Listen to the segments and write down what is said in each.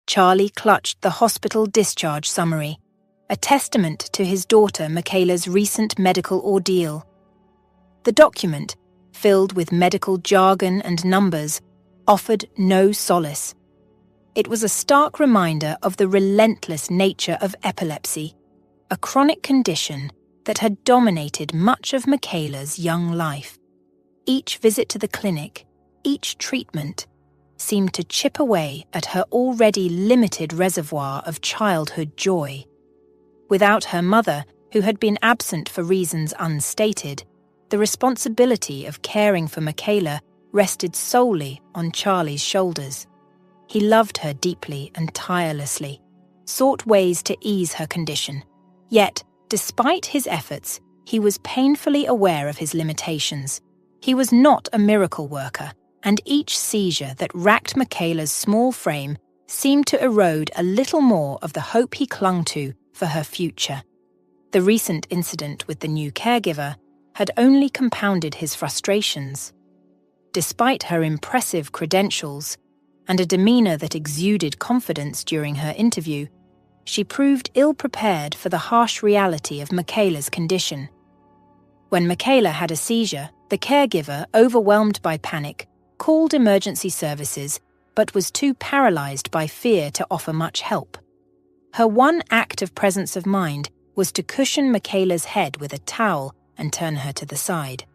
Charlie clutched the hospital discharge summary, a testament to his daughter Michaela's recent medical ordeal. The document, filled with medical jargon and numbers, offered no solace. It was a stark reminder of the relentless nature of epilepsy, a chronic condition that had dominated much of Michaela's young life. Each visit to the clinic, each treatment, seemed to chip away at her already limited reservoir of childhood joy. Without her mother, who had been absent for reasons unstated, the responsibility of caring for Michaela rested solely on Charlie's shoulders. He loved her deeply and tirelessly, sought ways to ease her condition. Yet, despite his efforts, he was painfully aware of his limitations. He was not a miracle worker, and each seizure that racked Michaela's small frame seemed to erode a little more of the hope he clung to for her future. The recent incident with the new caregiver had only compounded his frustrations. Despite her impressive credentials and a demeanor that exuded confidence during her interview, she proved ill-prepared for the harsh reality of Michaela's condition. When Michaela had a seizure, the caregiver, overwhelmed by panic, called emergency services but was too paralyzed by fear to offer much help. Her one act of presence of mind was to cushion Michaela's head with a towel and turn her to the side.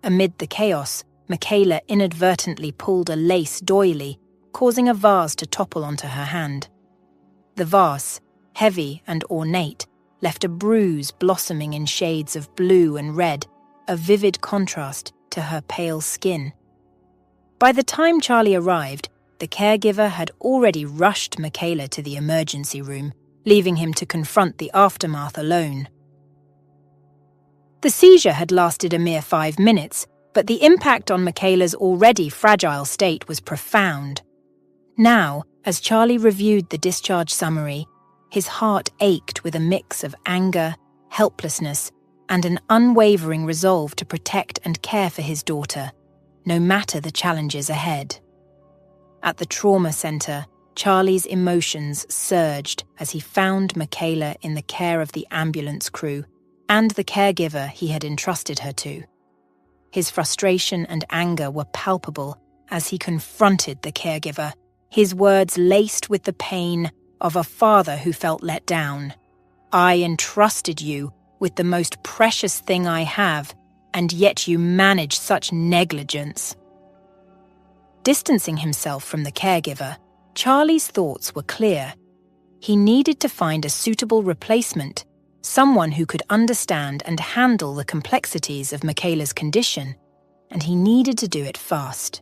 Amid the chaos, Michaela inadvertently pulled a lace doily, causing a vase to topple onto her hand. The vase, heavy and ornate, left a bruise blossoming in shades of blue and red, a vivid contrast to her pale skin. By the time Charlie arrived, the caregiver had already rushed Michaela to the emergency room, leaving him to confront the aftermath alone. The seizure had lasted a mere 5 minutes, but the impact on Michaela's already fragile state was profound. Now, as Charlie reviewed the discharge summary, his heart ached with a mix of anger, helplessness, and an unwavering resolve to protect and care for his daughter, no matter the challenges ahead. At the trauma center, Charlie's emotions surged as he found Michaela in the care of the ambulance crew and the caregiver he had entrusted her to. His frustration and anger were palpable as he confronted the caregiver, his words laced with the pain of a father who felt let down. "I entrusted you with the most precious thing I have, and yet you manage such negligence." Distancing himself from the caregiver, Charlie's thoughts were clear. He needed to find a suitable replacement, someone who could understand and handle the complexities of Michaela's condition, and he needed to do it fast.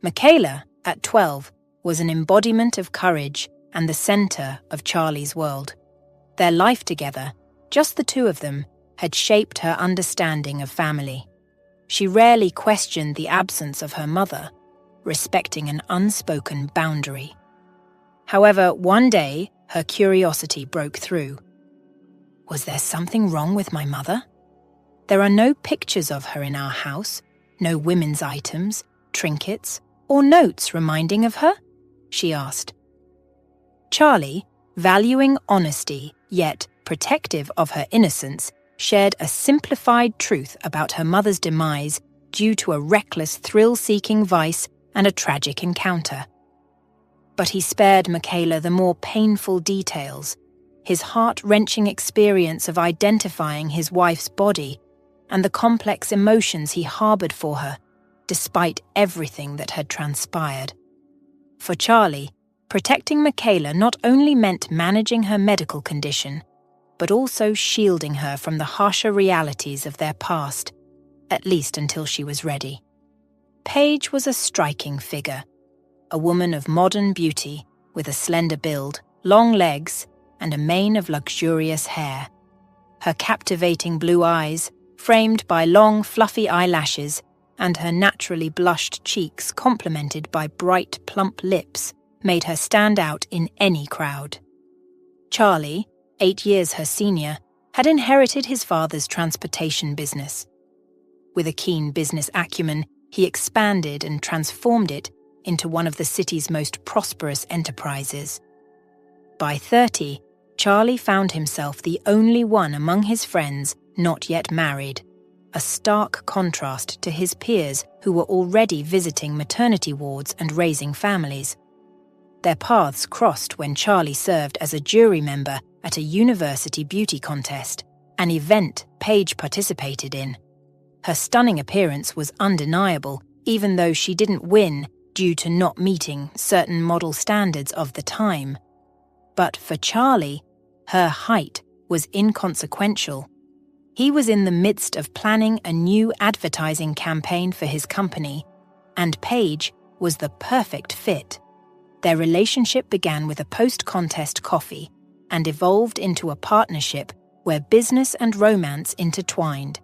Michaela, at 12, was an embodiment of courage and the center of Charlie's world. Their life together, just the two of them, had shaped her understanding of family. She rarely questioned the absence of her mother, respecting an unspoken boundary. However, one day, her curiosity broke through. Was there something wrong with my mother? There are no pictures of her in our house, no women's items, trinkets, or notes reminding of her? She asked. Charlie, valuing honesty, yet protective of her innocence, shared a simplified truth about her mother's demise due to a reckless, thrill-seeking vice and a tragic encounter. But he spared Michaela the more painful details, his heart-wrenching experience of identifying his wife's body and the complex emotions he harbored for her, despite everything that had transpired. For Charlie, protecting Michaela not only meant managing her medical condition, but also shielding her from the harsher realities of their past, at least until she was ready. Paige was a striking figure, a woman of modern beauty with a slender build, long legs, and a mane of luxurious hair. Her captivating blue eyes, framed by long, fluffy eyelashes, and her naturally blushed cheeks complemented by bright, plump lips, made her stand out in any crowd. Charlie, 8 years her senior, had inherited his father's transportation business. With a keen business acumen, he expanded and transformed it into one of the city's most prosperous enterprises. By 30, Charlie found himself the only one among his friends not yet married, a stark contrast to his peers who were already visiting maternity wards and raising families. Their paths crossed when Charlie served as a jury member at a university beauty contest, an event Paige participated in. Her stunning appearance was undeniable, even though she didn't win due to not meeting certain model standards of the time. But for Charlie, her height was inconsequential. He was in the midst of planning a new advertising campaign for his company, and Paige was the perfect fit. Their relationship began with a post-contest coffee and evolved into a partnership where business and romance intertwined.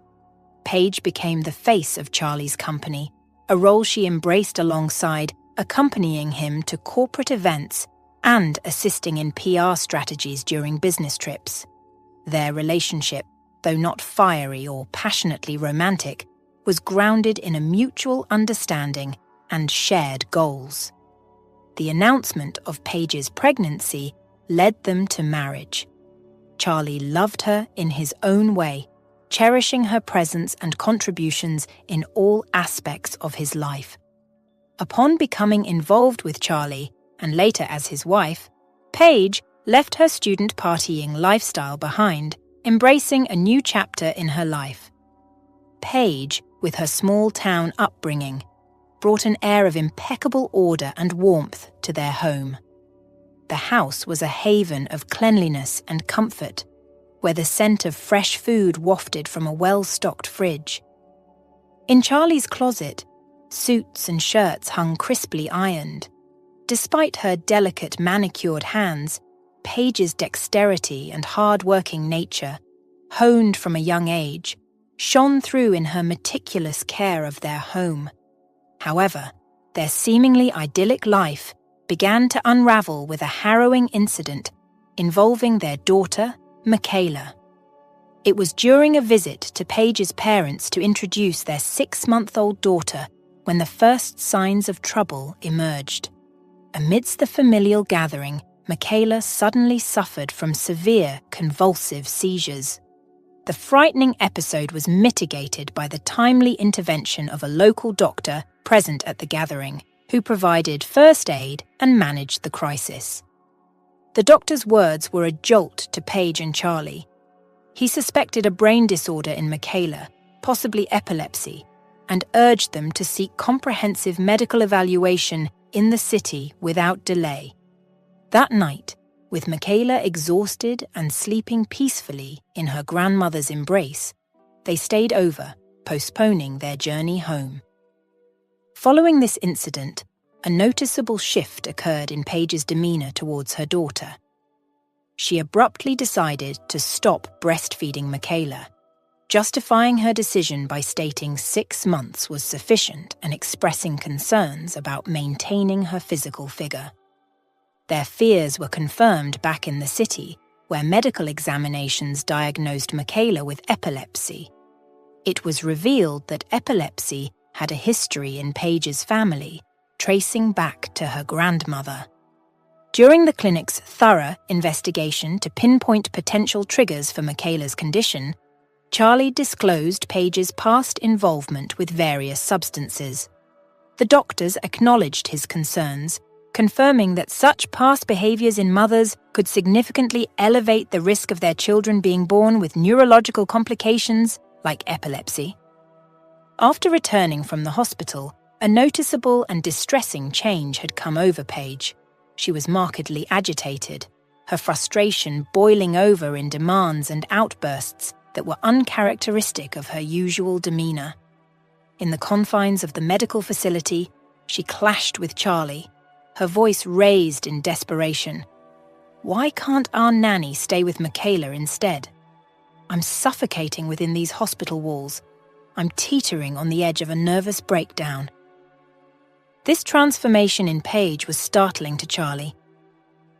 Paige became the face of Charlie's company, a role she embraced alongside accompanying him to corporate events and assisting in PR strategies during business trips. Their relationship, though not fiery or passionately romantic, was grounded in a mutual understanding and shared goals. The announcement of Paige's pregnancy led them to marriage. Charlie loved her in his own way, cherishing her presence and contributions in all aspects of his life. Upon becoming involved with Charlie, and later as his wife, Paige left her student partying lifestyle behind, embracing a new chapter in her life. Paige, with her small-town upbringing, brought an air of impeccable order and warmth to their home. The house was a haven of cleanliness and comfort, where the scent of fresh food wafted from a well-stocked fridge. In Charlie's closet, suits and shirts hung crisply ironed. Despite her delicate manicured hands, Paige's dexterity and hard-working nature, honed from a young age, shone through in her meticulous care of their home. However, their seemingly idyllic life began to unravel with a harrowing incident involving their daughter, Michaela. It was during a visit to Paige's parents to introduce their 6-month-old daughter when the first signs of trouble emerged. Amidst the familial gathering, Michaela suddenly suffered from severe convulsive seizures. The frightening episode was mitigated by the timely intervention of a local doctor present at the gathering, who provided first aid and managed the crisis. The doctor's words were a jolt to Paige and Charlie. He suspected a brain disorder in Michaela, possibly epilepsy, and urged them to seek comprehensive medical evaluation in the city without delay. That night, with Michaela exhausted and sleeping peacefully in her grandmother's embrace, they stayed over, postponing their journey home. Following this incident, a noticeable shift occurred in Paige's demeanor towards her daughter. She abruptly decided to stop breastfeeding Michaela, justifying her decision by stating 6 months was sufficient and expressing concerns about maintaining her physical figure. Their fears were confirmed back in the city, where medical examinations diagnosed Michaela with epilepsy. It was revealed that epilepsy had a history in Paige's family, tracing back to her grandmother. During the clinic's thorough investigation to pinpoint potential triggers for Michaela's condition, Charlie disclosed Paige's past involvement with various substances. The doctors acknowledged his concerns, confirming that such past behaviors in mothers could significantly elevate the risk of their children being born with neurological complications like epilepsy. After returning from the hospital, a noticeable and distressing change had come over Paige. She was markedly agitated, her frustration boiling over in demands and outbursts that were uncharacteristic of her usual demeanor. In the confines of the medical facility, she clashed with Charlie, her voice raised in desperation. "Why can't our nanny stay with Michaela instead? I'm suffocating within these hospital walls. I'm teetering on the edge of a nervous breakdown." This transformation in Paige was startling to Charlie.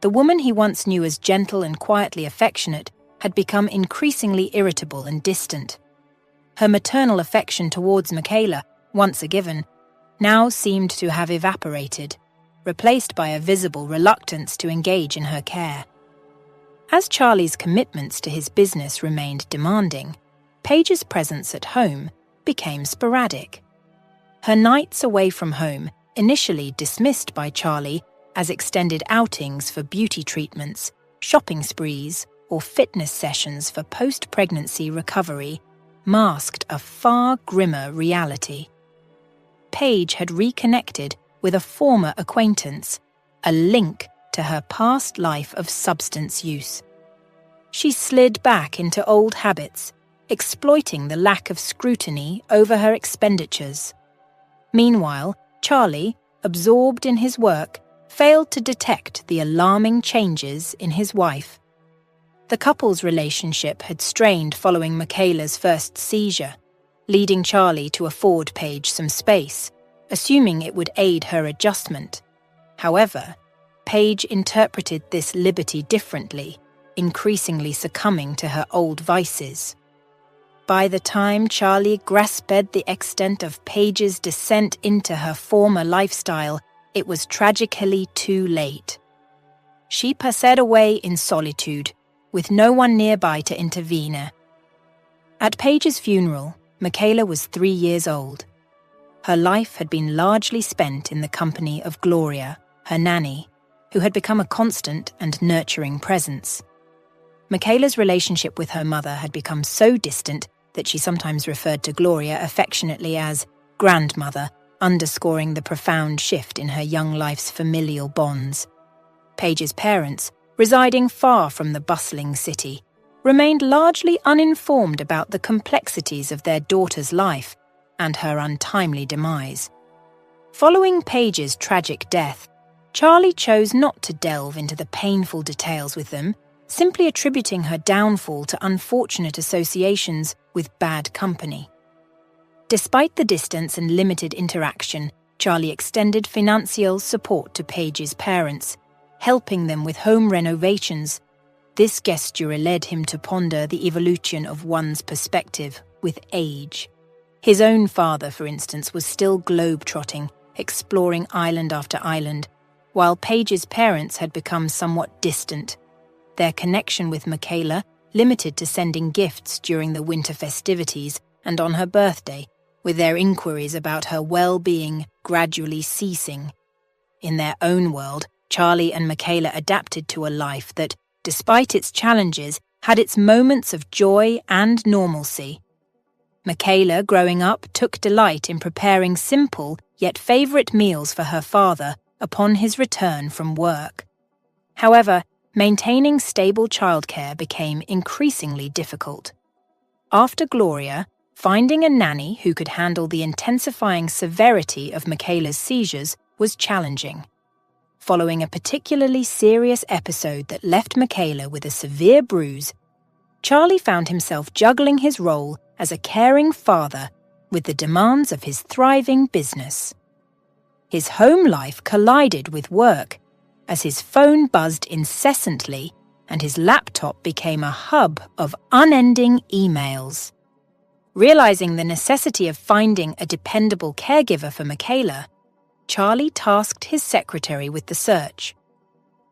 The woman he once knew as gentle and quietly affectionate had become increasingly irritable and distant. Her maternal affection towards Michaela, once a given, now seemed to have evaporated, replaced by a visible reluctance to engage in her care. As Charlie's commitments to his business remained demanding, Paige's presence at home became sporadic. Her nights away from home, initially dismissed by Charlie as extended outings for beauty treatments, shopping sprees, or fitness sessions for post-pregnancy recovery, masked a far grimmer reality. Paige had reconnected with a former acquaintance, a link to her past life of substance use. She slid back into old habits, exploiting the lack of scrutiny over her expenditures. Meanwhile, Charlie, absorbed in his work, failed to detect the alarming changes in his wife. The couple's relationship had strained following Michaela's first seizure, leading Charlie to afford Paige some space, assuming it would aid her adjustment. However, Paige interpreted this liberty differently, increasingly succumbing to her old vices. By the time Charlie grasped the extent of Paige's descent into her former lifestyle, it was tragically too late. She passed away in solitude, with no one nearby to intervene. At Paige's funeral, Michaela was 3 years old. Her life had been largely spent in the company of Gloria, her nanny, who had become a constant and nurturing presence. Michaela's relationship with her mother had become so distant that she sometimes referred to Gloria affectionately as grandmother, underscoring the profound shift in her young life's familial bonds. Paige's parents, residing far from the bustling city, remained largely uninformed about the complexities of their daughter's life and her untimely demise. Following Paige's tragic death, Charlie chose not to delve into the painful details with them, simply attributing her downfall to unfortunate associations with bad company. Despite the distance and limited interaction, Charlie extended financial support to Paige's parents, helping them with home renovations. This gesture led him to ponder the evolution of one's perspective with age. His own father, for instance, was still globe-trotting, exploring island after island, while Paige's parents had become somewhat distant, their connection with Michaela limited to sending gifts during the winter festivities and on her birthday, with their inquiries about her well-being gradually ceasing. In their own world, Charlie and Michaela adapted to a life that, despite its challenges, had its moments of joy and normalcy. Michaela, growing up, took delight in preparing simple yet favourite meals for her father upon his return from work. However, maintaining stable childcare became increasingly difficult. After Gloria, finding a nanny who could handle the intensifying severity of Michaela's seizures was challenging. Following a particularly serious episode that left Michaela with a severe bruise, Charlie found himself juggling his role as a caring father with the demands of his thriving business. His home life collided with work, as his phone buzzed incessantly and his laptop became a hub of unending emails. Realizing the necessity of finding a dependable caregiver for Michaela, Charlie tasked his secretary with the search.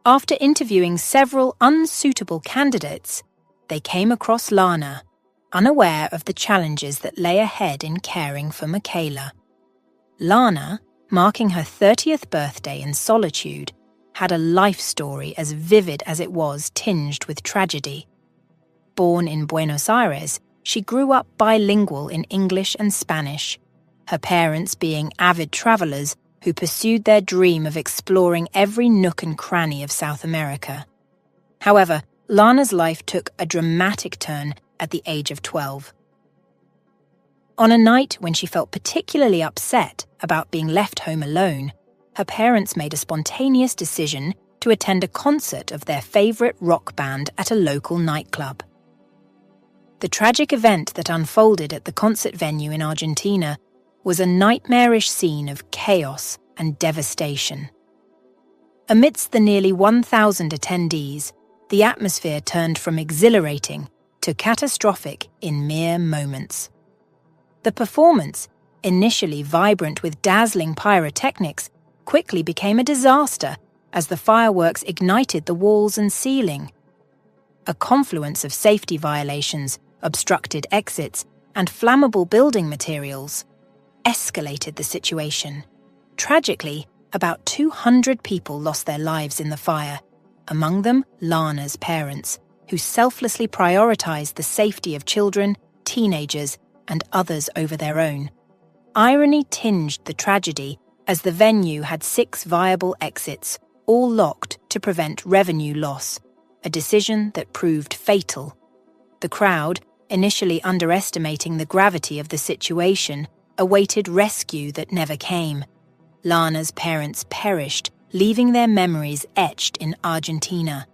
After interviewing several unsuitable candidates, they came across Lana, unaware of the challenges that lay ahead in caring for Michaela. Lana, marking her 30th birthday in solitude, had a life story as vivid as it was tinged with tragedy. Born in Buenos Aires, she grew up bilingual in English and Spanish, her parents being avid travelers who pursued their dream of exploring every nook and cranny of South America. However, Lana's life took a dramatic turn at the age of 12. On a night when she felt particularly upset about being left home alone, her parents made a spontaneous decision to attend a concert of their favourite rock band at a local nightclub. The tragic event that unfolded at the concert venue in Argentina was a nightmarish scene of chaos and devastation. Amidst the nearly 1,000 attendees, the atmosphere turned from exhilarating to catastrophic in mere moments. The performance, initially vibrant with dazzling pyrotechnics, quickly became a disaster as the fireworks ignited the walls and ceiling. A confluence of safety violations, obstructed exits, and flammable building materials escalated the situation. Tragically, about 200 people lost their lives in the fire, among them Lana's parents, who selflessly prioritized the safety of children, teenagers, and others over their own. Irony tinged the tragedy as the venue had 6 viable exits, all locked to prevent revenue loss, a decision that proved fatal. The crowd, initially underestimating the gravity of the situation, awaited rescue that never came. Lana's parents perished, leaving their memories etched in Argentina.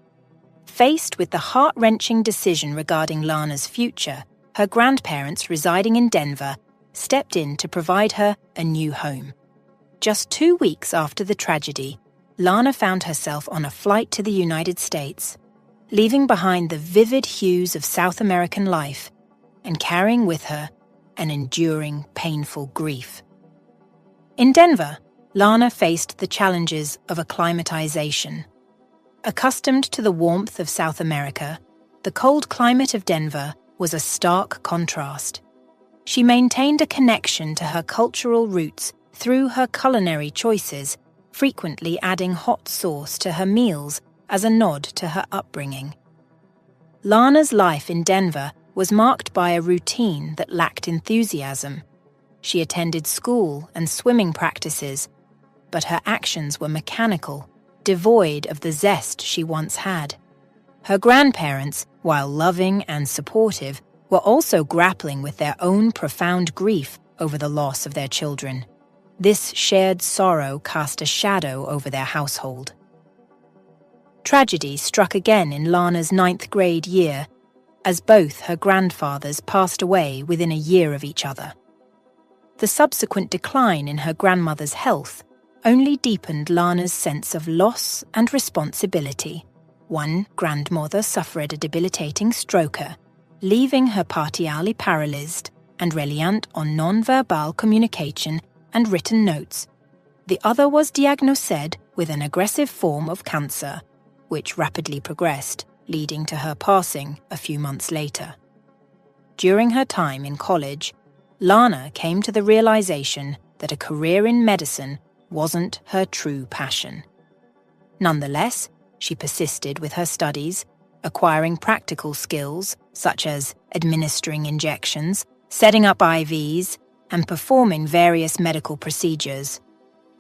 Faced with the heart-wrenching decision regarding Lana's future, her grandparents residing in Denver stepped in to provide her a new home. Just 2 weeks after the tragedy, Lana found herself on a flight to the United States, leaving behind the vivid hues of South American life and carrying with her an enduring, painful grief. In Denver, Lana faced the challenges of acclimatization. Accustomed to the warmth of South America, the cold climate of Denver was a stark contrast. She maintained a connection to her cultural roots through her culinary choices, frequently adding hot sauce to her meals as a nod to her upbringing. Lana's life in Denver was marked by a routine that lacked enthusiasm. She attended school and swimming practices, but her actions were mechanical, devoid of the zest she once had. Her grandparents, while loving and supportive, were also grappling with their own profound grief over the loss of their children. This shared sorrow cast a shadow over their household. Tragedy struck again in Lana's 9th grade year, as both her grandfathers passed away within a year of each other. The subsequent decline in her grandmother's health only deepened Lana's sense of loss and responsibility. One grandmother suffered a debilitating stroke, leaving her partially paralyzed and reliant on non-verbal communication and written notes. The other was diagnosed with an aggressive form of cancer, which rapidly progressed, leading to her passing a few months later. During her time in college, Lana came to the realization that a career in medicine wasn't her true passion. Nonetheless, she persisted with her studies, acquiring practical skills such as administering injections, setting up IVs, and performing various medical procedures.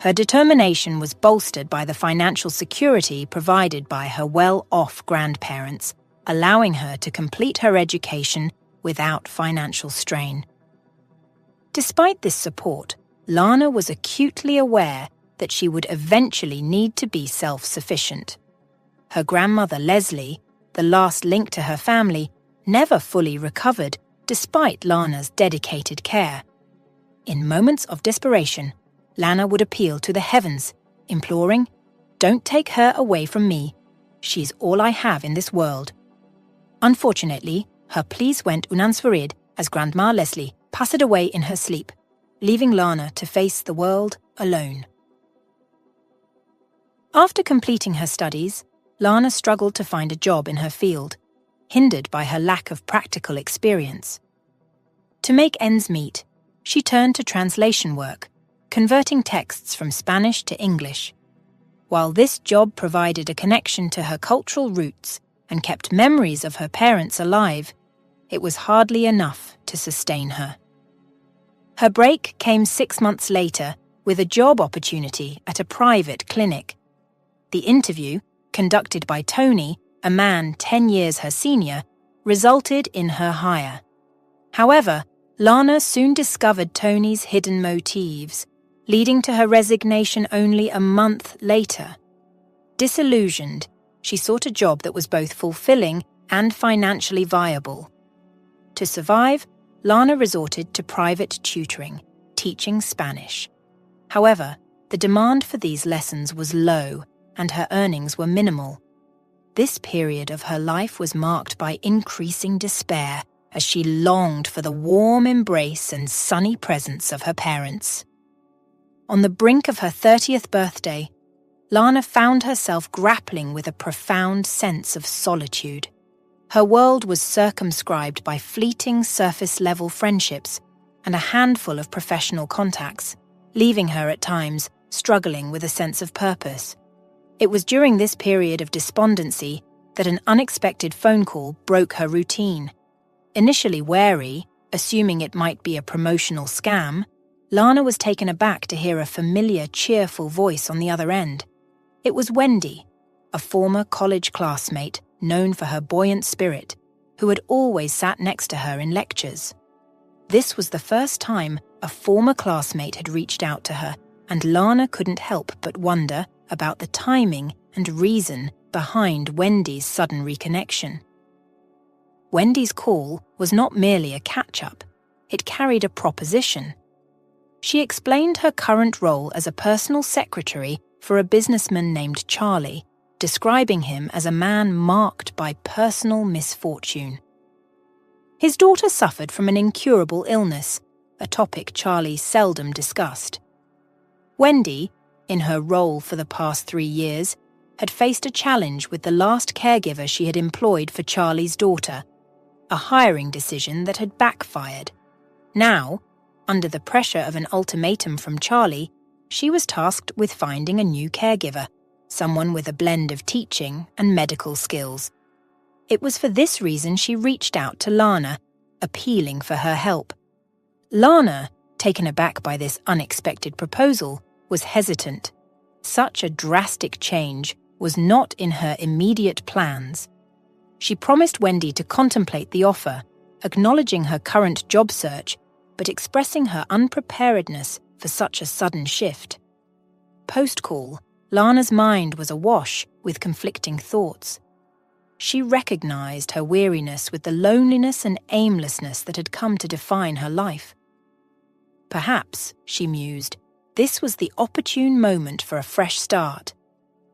Her determination was bolstered by the financial security provided by her well-off grandparents, allowing her to complete her education without financial strain. Despite this support, Lana was acutely aware that she would eventually need to be self-sufficient. Her grandmother Leslie, the last link to her family, never fully recovered despite Lana's dedicated care. In moments of desperation, Lana would appeal to the heavens, imploring, "Don't take her away from me. She's all I have in this world." Unfortunately, her pleas went unanswered as Grandma Leslie passed away in her sleep, leaving Lana to face the world alone. After completing her studies, Lana struggled to find a job in her field, hindered by her lack of practical experience. To make ends meet, she turned to translation work, converting texts from Spanish to English. While this job provided a connection to her cultural roots and kept memories of her parents alive, it was hardly enough to sustain her. Her break came 6 months later with a job opportunity at a private clinic. The interview, conducted by Tony, a man 10 years her senior, resulted in her hire. However, Lana soon discovered Tony's hidden motives, leading to her resignation only a month later. Disillusioned, she sought a job that was both fulfilling and financially viable. To survive, Lana resorted to private tutoring, teaching Spanish. However, the demand for these lessons was low and her earnings were minimal. This period of her life was marked by increasing despair as she longed for the warm embrace and sunny presence of her parents. On the brink of her 30th birthday, Lana found herself grappling with a profound sense of solitude. Her world was circumscribed by fleeting surface-level friendships and a handful of professional contacts, leaving her at times struggling with a sense of purpose. It was during this period of despondency that an unexpected phone call broke her routine. Initially wary, assuming it might be a promotional scam, Lana was taken aback to hear a familiar, cheerful voice on the other end. It was Wendy, a former college classmate known for her buoyant spirit, who had always sat next to her in lectures. This was the first time a former classmate had reached out to her, and Lana couldn't help but wonder about the timing and reason behind Wendy's sudden reconnection. Wendy's call was not merely a catch-up, it carried a proposition. She explained her current role as a personal secretary for a businessman named Charlie, describing him as a man marked by personal misfortune. His daughter suffered from an incurable illness, a topic Charlie seldom discussed. Wendy, in her role for the past 3 years, had faced a challenge with the last caregiver she had employed for Charlie's daughter, a hiring decision that had backfired. Now, under the pressure of an ultimatum from Charlie, she was tasked with finding a new caregiver, someone with a blend of teaching and medical skills. It was for this reason she reached out to Lana, appealing for her help. Lana, taken aback by this unexpected proposal, was hesitant. Such a drastic change was not in her immediate plans. She promised Wendy to contemplate the offer, acknowledging her current job search, but expressing her unpreparedness for such a sudden shift. Post-call, Lana's mind was awash with conflicting thoughts. She recognized her weariness with the loneliness and aimlessness that had come to define her life. Perhaps, she mused, this was the opportune moment for a fresh start.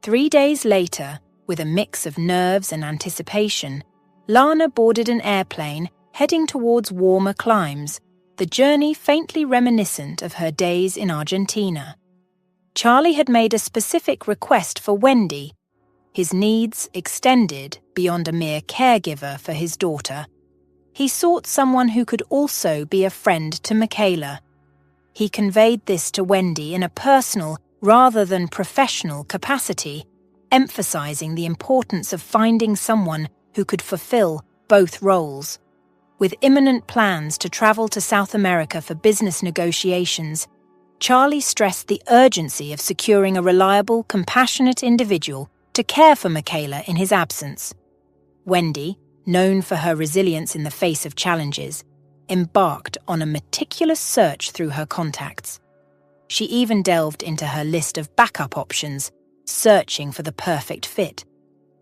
3 days later, with a mix of nerves and anticipation, Lana boarded an airplane heading towards warmer climes, the journey faintly reminiscent of her days in Argentina. Charlie had made a specific request for Wendy. His needs extended beyond a mere caregiver for his daughter. He sought someone who could also be a friend to Michaela. He conveyed this to Wendy in a personal rather than professional capacity, emphasizing the importance of finding someone who could fulfill both roles. With imminent plans to travel to South America for business negotiations, Charlie stressed the urgency of securing a reliable, compassionate individual to care for Michaela in his absence. Wendy, known for her resilience in the face of challenges, embarked on a meticulous search through her contacts. She even delved into her list of backup options, searching for the perfect fit.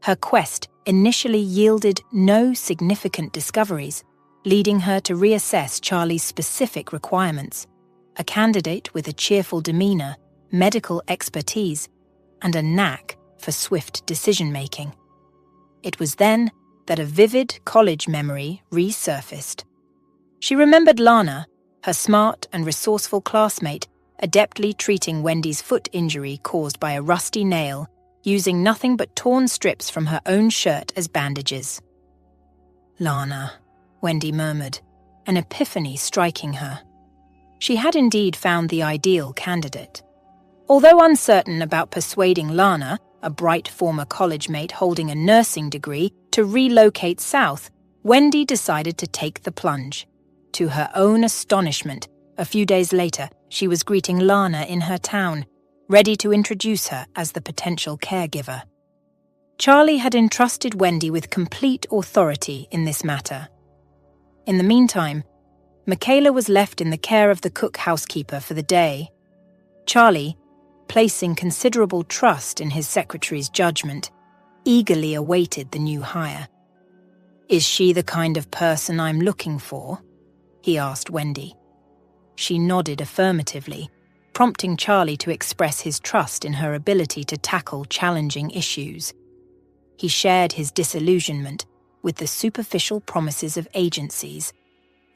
Her quest initially yielded no significant discoveries, leading her to reassess Charlie's specific requirements: a candidate with a cheerful demeanor, medical expertise, and a knack for swift decision-making. It was then that a vivid college memory resurfaced. She remembered Lana, her smart and resourceful classmate, adeptly treating Wendy's foot injury caused by a rusty nail, using nothing but torn strips from her own shirt as bandages. "Lana," Wendy murmured, an epiphany striking her. She had indeed found the ideal candidate. Although uncertain about persuading Lana, a bright former college mate holding a nursing degree, to relocate south, Wendy decided to take the plunge. To her own astonishment, a few days later, she was greeting Lana in her town, ready to introduce her as the potential caregiver. Charlie had entrusted Wendy with complete authority in this matter. In the meantime, Michaela was left in the care of the cook-housekeeper for the day. Charlie, placing considerable trust in his secretary's judgment, eagerly awaited the new hire. "Is she the kind of person I'm looking for?" he asked Wendy. She nodded affirmatively, prompting Charlie to express his trust in her ability to tackle challenging issues. He shared his disillusionment, with the superficial promises of agencies,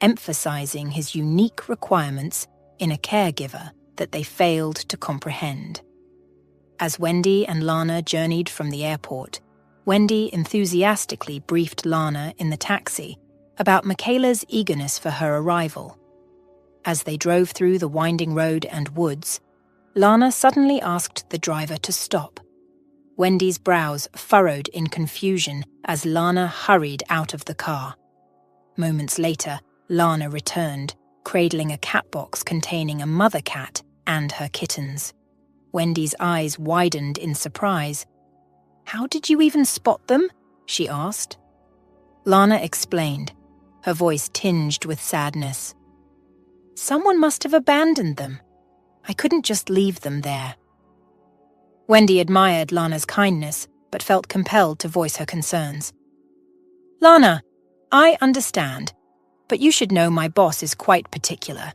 emphasizing his unique requirements in a caregiver that they failed to comprehend. As Wendy and Lana journeyed from the airport, Wendy enthusiastically briefed Lana in the taxi about Michaela's eagerness for her arrival. As they drove through the winding road and woods, Lana suddenly asked the driver to stop. Wendy's brows furrowed in confusion as Lana hurried out of the car. Moments later, Lana returned, cradling a cat box containing a mother cat and her kittens. Wendy's eyes widened in surprise. "How did you even spot them?" she asked. Lana explained, her voice tinged with sadness. "Someone must have abandoned them. I couldn't just leave them there." Wendy admired Lana's kindness, but felt compelled to voice her concerns. "Lana, I understand, but you should know my boss is quite particular.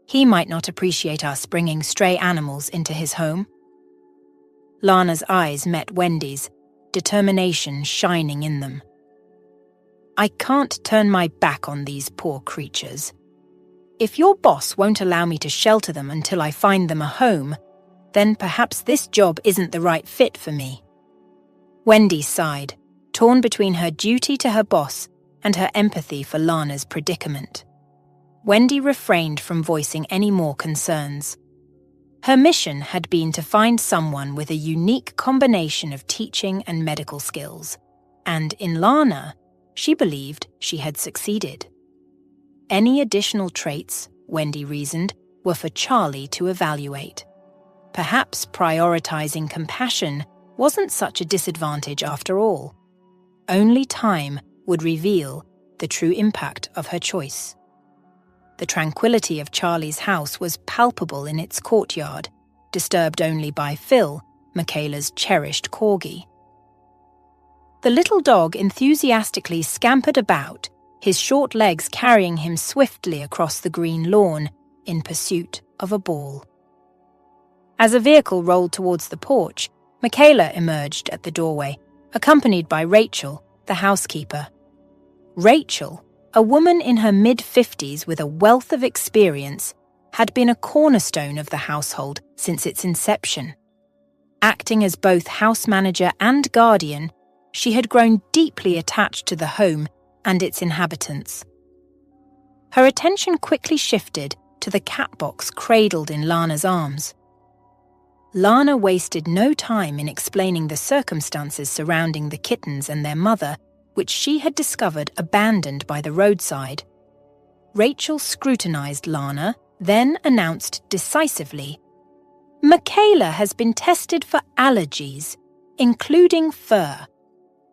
He might not appreciate us bringing stray animals into his home." Lana's eyes met Wendy's, determination shining in them. "I can't turn my back on these poor creatures. If your boss won't allow me to shelter them until I find them a home, then perhaps this job isn't the right fit for me." Wendy sighed, torn between her duty to her boss and her empathy for Lana's predicament. Wendy refrained from voicing any more concerns. Her mission had been to find someone with a unique combination of teaching and medical skills, and in Lana, she believed she had succeeded. Any additional traits, Wendy reasoned, were for Charlie to evaluate. Perhaps prioritizing compassion wasn't such a disadvantage after all. Only time would reveal the true impact of her choice. The tranquility of Charlie's house was palpable in its courtyard, disturbed only by Phil, Michaela's cherished corgi. The little dog enthusiastically scampered about, his short legs carrying him swiftly across the green lawn in pursuit of a ball. As a vehicle rolled towards the porch, Michaela emerged at the doorway, accompanied by Rachel, the housekeeper. Rachel, a woman in her mid-50s with a wealth of experience, had been a cornerstone of the household since its inception. Acting as both house manager and guardian, she had grown deeply attached to the home and its inhabitants. Her attention quickly shifted to the cat box cradled in Lana's arms. Lana wasted no time in explaining the circumstances surrounding the kittens and their mother, which she had discovered abandoned by the roadside. Rachel scrutinized Lana, then announced decisively, "Michaela has been tested for allergies, including fur,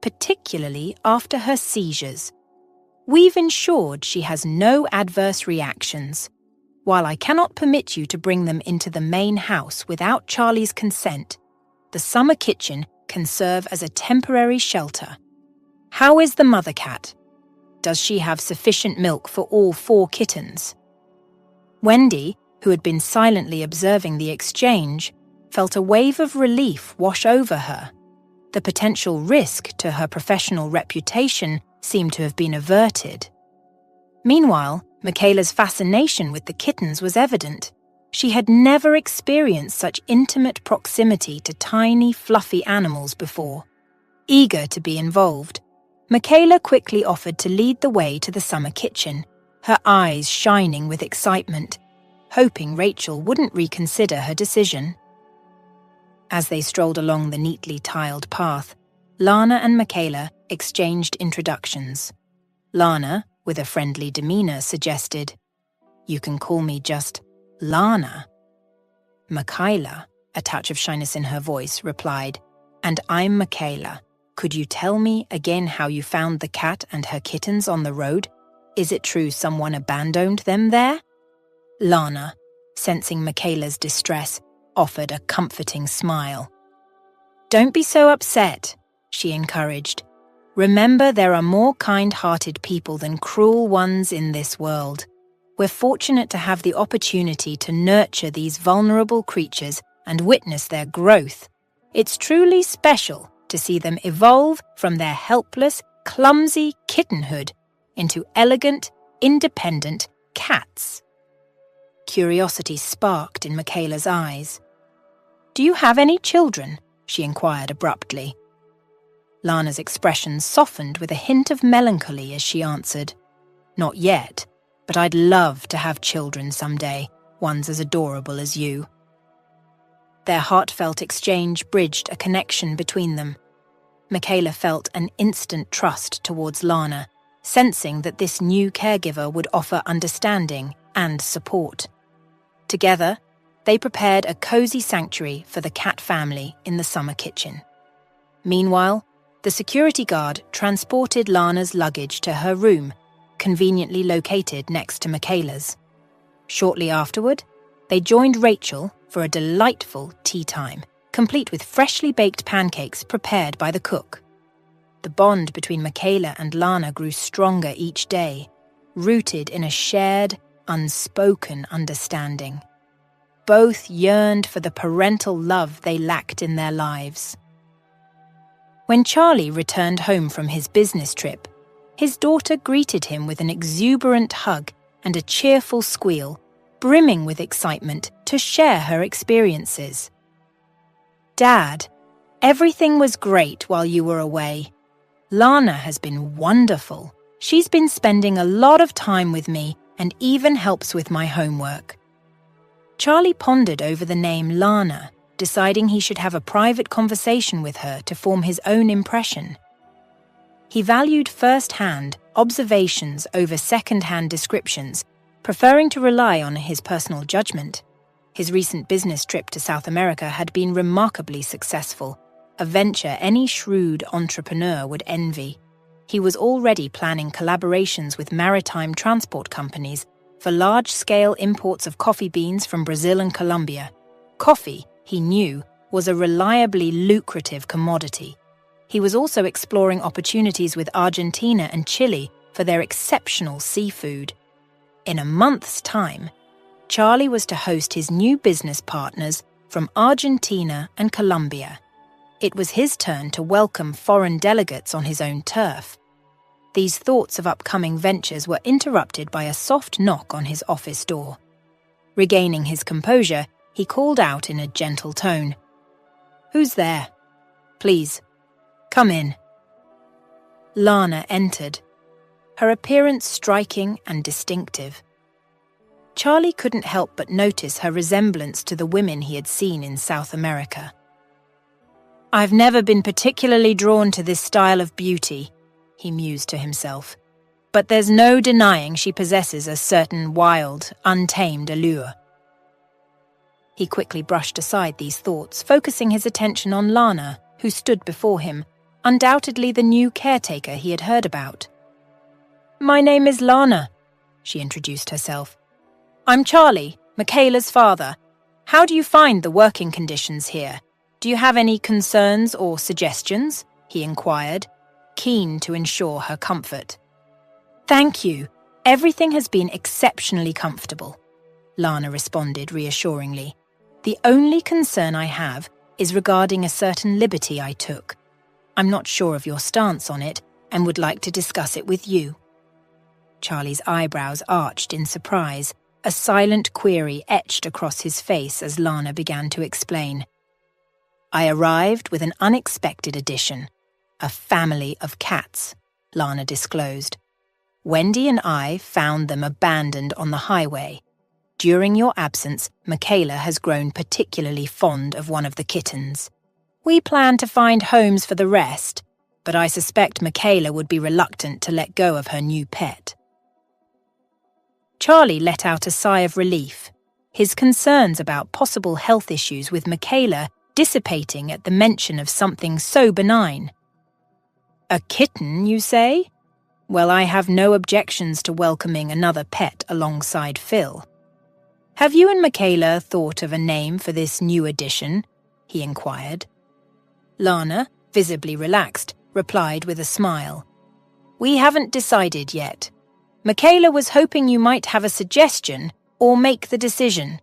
particularly after her seizures. We've ensured she has no adverse reactions. While I cannot permit you to bring them into the main house without Charlie's consent, the summer kitchen can serve as a temporary shelter. How is the mother cat? Does she have sufficient milk for all 4 kittens?" Wendy, who had been silently observing the exchange, felt a wave of relief wash over her. The potential risk to her professional reputation seemed to have been averted. Meanwhile, Michaela's fascination with the kittens was evident. She had never experienced such intimate proximity to tiny, fluffy animals before. Eager to be involved, Michaela quickly offered to lead the way to the summer kitchen, her eyes shining with excitement, hoping Rachel wouldn't reconsider her decision. As they strolled along the neatly tiled path, Lana and Michaela exchanged introductions. Lana, with a friendly demeanor, suggested, "You can call me just Lana." Michaela, a touch of shyness in her voice, replied, "And I'm Michaela. Could you tell me again how you found the cat and her kittens on the road? Is it true someone abandoned them there?" Lana, sensing Michaela's distress, offered a comforting smile. "Don't be so upset," she encouraged. "Remember, there are more kind-hearted people than cruel ones in this world. We're fortunate to have the opportunity to nurture these vulnerable creatures and witness their growth. It's truly special to see them evolve from their helpless, clumsy kittenhood into elegant, independent cats. Curiosity sparked in Michaela's eyes. "Do you have any children?" she inquired abruptly. Lana's expression softened with a hint of melancholy as she answered, "Not yet, but I'd love to have children someday, ones as adorable as you." Their heartfelt exchange bridged a connection between them. Michaela felt an instant trust towards Lana, sensing that this new caregiver would offer understanding and support. Together, they prepared a cozy sanctuary for the cat family in the summer kitchen. Meanwhile, the security guard transported Lana's luggage to her room, conveniently located next to Michaela's. Shortly afterward, they joined Rachel for a delightful tea time, complete with freshly baked pancakes prepared by the cook. The bond between Michaela and Lana grew stronger each day, rooted in a shared, unspoken understanding. Both yearned for the parental love they lacked in their lives. When Charlie returned home from his business trip, his daughter greeted him with an exuberant hug and a cheerful squeal, brimming with excitement to share her experiences. "Dad, everything was great while you were away. Lana has been wonderful. She's been spending a lot of time with me and even helps with my homework." Charlie pondered over the name Lana, deciding he should have a private conversation with her to form his own impression. He valued first-hand observations over second-hand descriptions, preferring to rely on his personal judgment. His recent business trip to South America had been remarkably successful, a venture any shrewd entrepreneur would envy. He was already planning collaborations with maritime transport companies for large-scale imports of coffee beans from Brazil and Colombia. Coffee, he knew, was a reliably lucrative commodity. He was also exploring opportunities with Argentina and Chile for their exceptional seafood. In a month's time, Charlie was to host his new business partners from Argentina and Colombia. It was his turn to welcome foreign delegates on his own turf. These thoughts of upcoming ventures were interrupted by a soft knock on his office door. Regaining his composure, he called out in a gentle tone, "Who's there? Please, come in." Lana entered, her appearance striking and distinctive. Charlie couldn't help but notice her resemblance to the women he had seen in South America. "I've never been particularly drawn to this style of beauty," he mused to himself, "but there's no denying she possesses a certain wild, untamed allure." He quickly brushed aside these thoughts, focusing his attention on Lana, who stood before him, undoubtedly the new caretaker he had heard about. "My name is Lana," she introduced herself. "I'm Charlie, Michaela's father. How do you find the working conditions here? Do you have any concerns or suggestions?" he inquired, keen to ensure her comfort. "Thank you. Everything has been exceptionally comfortable," Lana responded reassuringly. "The only concern I have is regarding a certain liberty I took. I'm not sure of your stance on it and would like to discuss it with you." Charlie's eyebrows arched in surprise, a silent query etched across his face as Lana began to explain. "I arrived with an unexpected addition, a family of cats," Lana disclosed. "Wendy and I found them abandoned on the highway. During your absence, Michaela has grown particularly fond of one of the kittens. We plan to find homes for the rest, but I suspect Michaela would be reluctant to let go of her new pet." Charlie let out a sigh of relief, his concerns about possible health issues with Michaela dissipating at the mention of something so benign. "A kitten, you say? Well, I have no objections to welcoming another pet alongside Phil. Have you and Michaela thought of a name for this new addition?" he inquired. Lana, visibly relaxed, replied with a smile. "We haven't decided yet. Michaela was hoping you might have a suggestion or make the decision."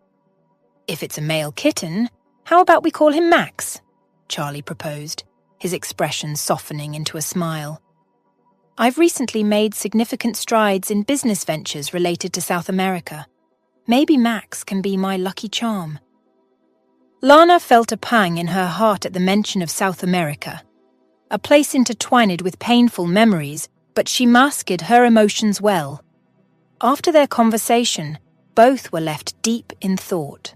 "If it's a male kitten, how about we call him Max?" Charlie proposed, his expression softening into a smile. I've recently made significant strides in business ventures related to South America. Maybe Max can be my lucky charm." Lana felt a pang in her heart at the mention of South America, a place intertwined with painful memories, but she masked her emotions well. After their conversation, both were left deep in thought.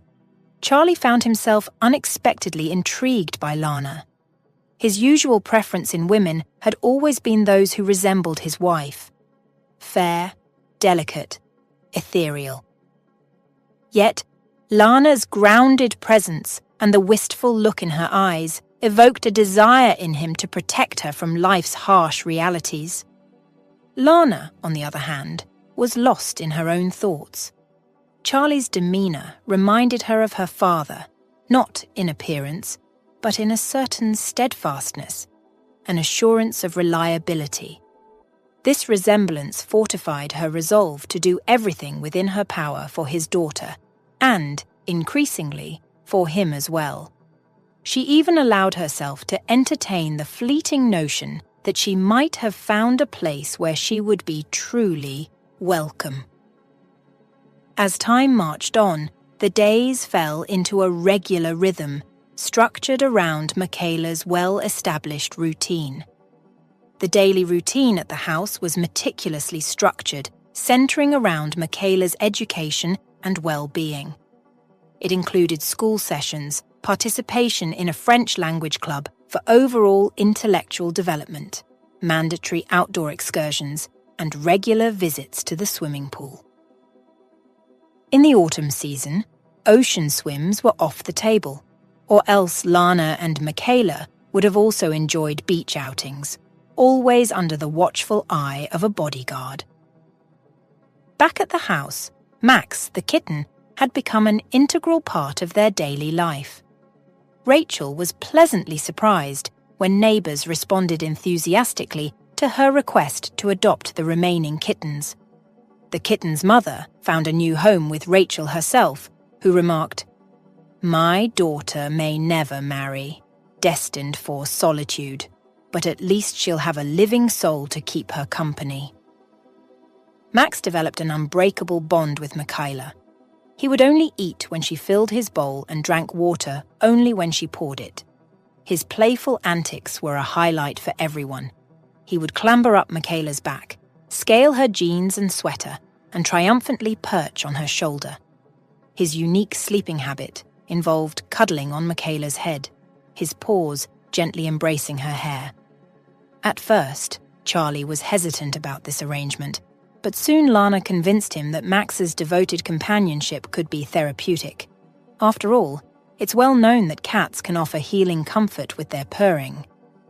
Charlie found himself unexpectedly intrigued by Lana. His usual preference in women had always been those who resembled his wife. Fair, delicate, ethereal. Yet, Lana's grounded presence and the wistful look in her eyes evoked a desire in him to protect her from life's harsh realities. Lana, on the other hand, was lost in her own thoughts. Charlie's demeanour reminded her of her father, not in appearance, but in a certain steadfastness, an assurance of reliability. This resemblance fortified her resolve to do everything within her power for his daughter, and, increasingly, for him as well. She even allowed herself to entertain the fleeting notion that she might have found a place where she would be truly welcome. As time marched on, the days fell into a regular rhythm, structured around Michaela's well-established routine. The daily routine at the house was meticulously structured, centering around Michaela's education and well-being. It included school sessions, participation in a French language club for overall intellectual development, mandatory outdoor excursions, and regular visits to the swimming pool. In the autumn season, ocean swims were off the table, or else Lana and Michaela would have also enjoyed beach outings, always under the watchful eye of a bodyguard. Back at the house, Max, the kitten, had become an integral part of their daily life. Rachel was pleasantly surprised when neighbours responded enthusiastically to her request to adopt the remaining kittens. The kitten's mother found a new home with Rachel herself, who remarked, "My daughter may never marry, destined for solitude, but at least she'll have a living soul to keep her company." Max developed an unbreakable bond with Michaela. He would only eat when she filled his bowl and drank water only when she poured it. His playful antics were a highlight for everyone. He would clamber up Michaela's back, scale her jeans and sweater, and triumphantly perch on her shoulder. His unique sleeping habit involved cuddling on Michaela's head, his paws gently embracing her hair. At first, Charlie was hesitant about this arrangement, but soon Lana convinced him that Max's devoted companionship could be therapeutic. After all, it's well known that cats can offer healing comfort with their purring.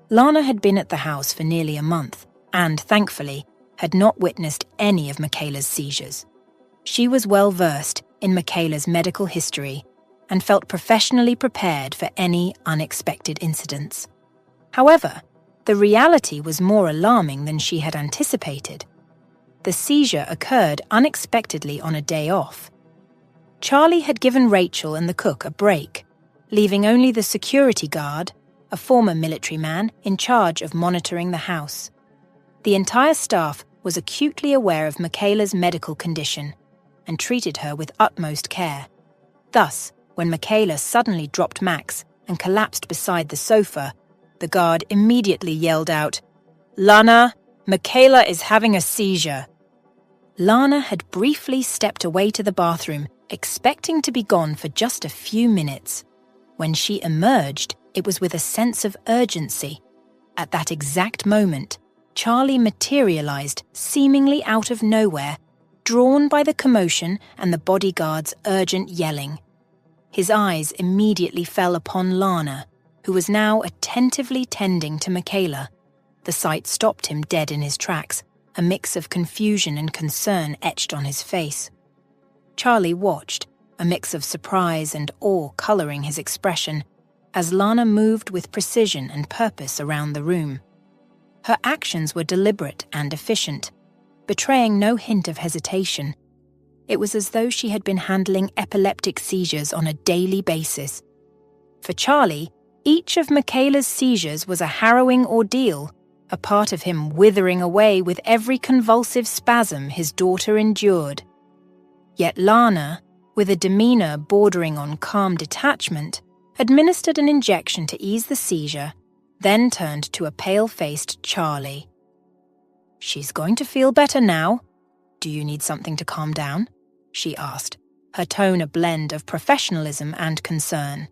Lana had been at the house for nearly a month, and, thankfully, had not witnessed any of Michaela's seizures. She was well versed in Michaela's medical history and felt professionally prepared for any unexpected incidents. However, the reality was more alarming than she had anticipated. The seizure occurred unexpectedly on a day off. Charlie had given Rachel and the cook a break, leaving only the security guard, a former military man, in charge of monitoring the house. The entire staff was acutely aware of Michaela's medical condition and treated her with utmost care. Thus, when Michaela suddenly dropped Max and collapsed beside the sofa, the guard immediately yelled out, "Lana, Michaela is having a seizure." Lana had briefly stepped away to the bathroom, expecting to be gone for just a few minutes. When she emerged, it was with a sense of urgency. At that exact moment, Charlie materialized seemingly out of nowhere, drawn by the commotion and the bodyguard's urgent yelling. His eyes immediately fell upon Lana, who was now attentively tending to Michaela. The sight stopped him dead in his tracks, a mix of confusion and concern etched on his face. Charlie watched, a mix of surprise and awe coloring his expression, as Lana moved with precision and purpose around the room. Her actions were deliberate and efficient, betraying no hint of hesitation. It was as though she had been handling epileptic seizures on a daily basis. For Charlie, each of Michaela's seizures was a harrowing ordeal, a part of him withering away with every convulsive spasm his daughter endured. Yet Lana, with a demeanor bordering on calm detachment, administered an injection to ease the seizure, then turned to a pale-faced Charlie. "She's going to feel better now. Do you need something to calm down?" she asked, her tone a blend of professionalism and concern.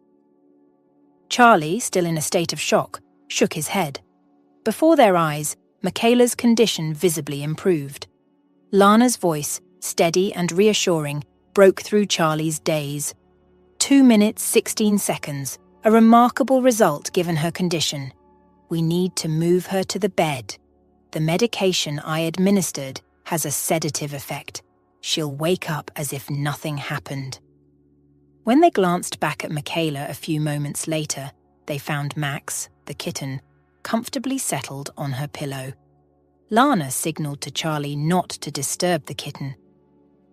Charlie, still in a state of shock, shook his head. Before their eyes, Michaela's condition visibly improved. Lana's voice, steady and reassuring, broke through Charlie's daze. 2 minutes, 16 seconds, a remarkable result given her condition. "We need to move her to the bed. The medication I administered has a sedative effect. She'll wake up as if nothing happened." When they glanced back at Michaela a few moments later, they found Max, the kitten, comfortably settled on her pillow. Lana signaled to Charlie not to disturb the kitten.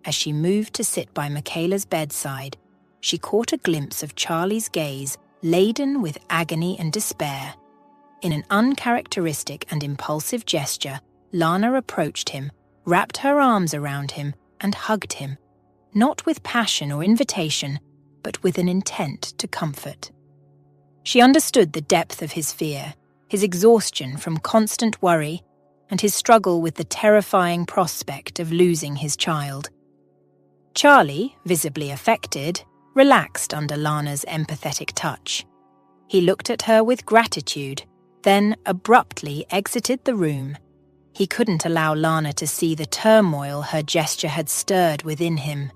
As she moved to sit by Michaela's bedside, she caught a glimpse of Charlie's gaze laden with agony and despair. In an uncharacteristic and impulsive gesture, Lana approached him, wrapped her arms around him, and hugged him, not with passion or invitation, but with an intent to comfort. She understood the depth of his fear, his exhaustion from constant worry, and his struggle with the terrifying prospect of losing his child. Charlie, visibly affected, relaxed under Lana's empathetic touch. He looked at her with gratitude, then abruptly exited the room. He couldn't allow Lana to see the turmoil her gesture had stirred within him,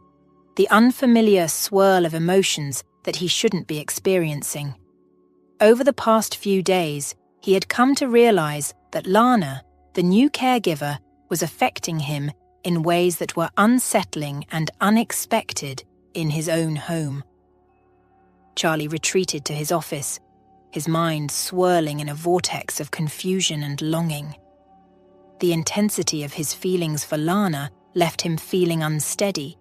the unfamiliar swirl of emotions that he shouldn't be experiencing. Over the past few days, he had come to realize that Lana, the new caregiver, was affecting him in ways that were unsettling and unexpected in his own home. Charlie retreated to his office, his mind swirling in a vortex of confusion and longing. The intensity of his feelings for Lana left him feeling unsteady,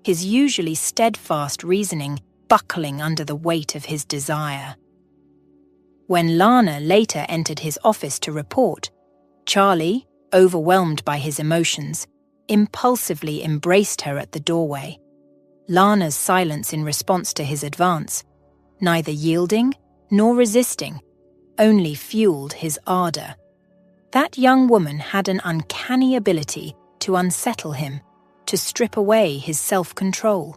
his usually steadfast reasoning buckling under the weight of his desire. When Lana later entered his office to report, Charlie, overwhelmed by his emotions, impulsively embraced her at the doorway. Lana's silence in response to his advance, neither yielding nor resisting, only fueled his ardor. That young woman had an uncanny ability to unsettle him, to strip away his self-control.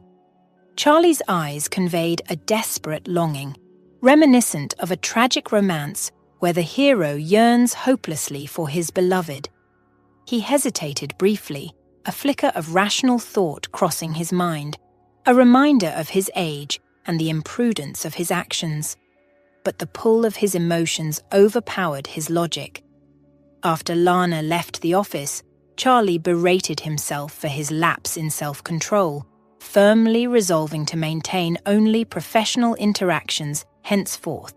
Charlie's eyes conveyed a desperate longing, reminiscent of a tragic romance where the hero yearns hopelessly for his beloved. He hesitated briefly, a flicker of rational thought crossing his mind, a reminder of his age and the imprudence of his actions. But the pull of his emotions overpowered his logic. After Lana left the office, Charlie berated himself for his lapse in self-control, firmly resolving to maintain only professional interactions henceforth.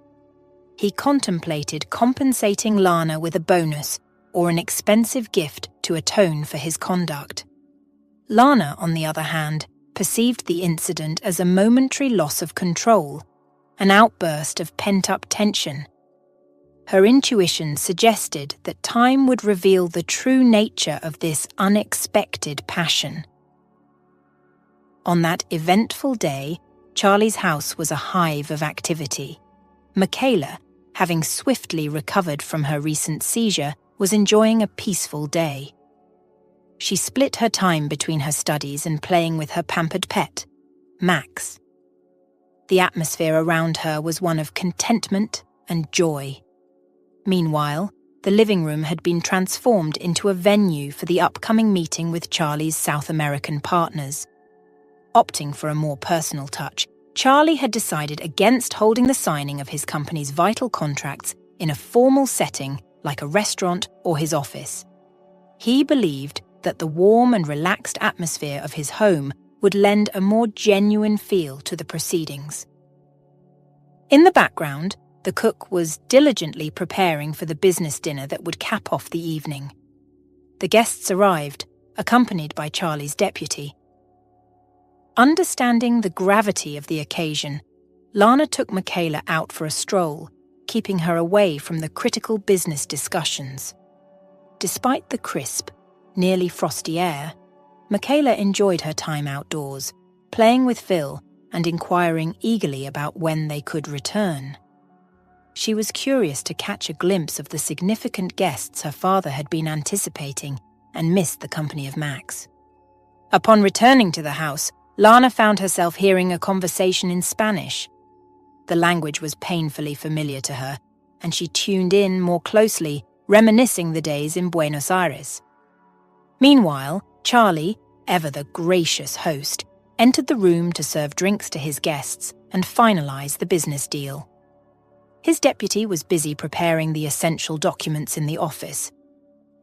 He contemplated compensating Lana with a bonus or an expensive gift to atone for his conduct. Lana, on the other hand, perceived the incident as a momentary loss of control, an outburst of pent-up tension. Her intuition suggested that time would reveal the true nature of this unexpected passion. On that eventful day, Charlie's house was a hive of activity. Michaela, having swiftly recovered from her recent seizure, was enjoying a peaceful day. She split her time between her studies and playing with her pampered pet, Max. The atmosphere around her was one of contentment and joy. Meanwhile, the living room had been transformed into a venue for the upcoming meeting with Charlie's South American partners. Opting for a more personal touch, Charlie had decided against holding the signing of his company's vital contracts in a formal setting like a restaurant or his office. He believed that the warm and relaxed atmosphere of his home would lend a more genuine feel to the proceedings. In the background, the cook was diligently preparing for the business dinner that would cap off the evening. The guests arrived, accompanied by Charlie's deputy. Understanding the gravity of the occasion, Lana took Michaela out for a stroll, keeping her away from the critical business discussions. Despite the crisp, nearly frosty air, Michaela enjoyed her time outdoors, playing with Phil and inquiring eagerly about when they could return. She was curious to catch a glimpse of the significant guests her father had been anticipating and missed the company of Max. Upon returning to the house, Lana found herself hearing a conversation in Spanish. The language was painfully familiar to her, and she tuned in more closely, reminiscing the days in Buenos Aires. Meanwhile, Charlie, ever the gracious host, entered the room to serve drinks to his guests and finalize the business deal. His deputy was busy preparing the essential documents in the office.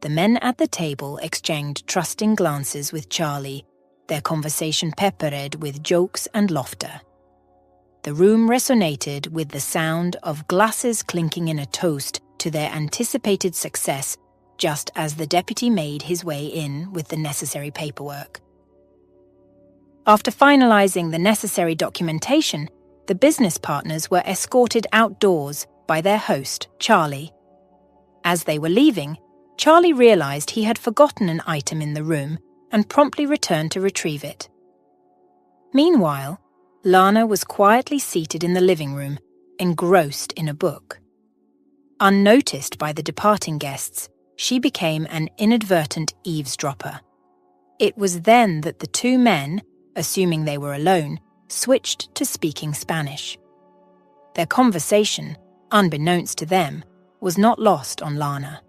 The men at the table exchanged trusting glances with Charlie, their conversation peppered with jokes and laughter. The room resonated with the sound of glasses clinking in a toast to their anticipated success, just as the deputy made his way in with the necessary paperwork. After finalizing the necessary documentation, the business partners were escorted outdoors by their host, Charlie. As they were leaving, Charlie realized he had forgotten an item in the room and promptly returned to retrieve it. Meanwhile, Lana was quietly seated in the living room, engrossed in a book. Unnoticed by the departing guests, she became an inadvertent eavesdropper. It was then that the two men, assuming they were alone, switched to speaking Spanish. Their conversation, unbeknownst to them, was not lost on Lana.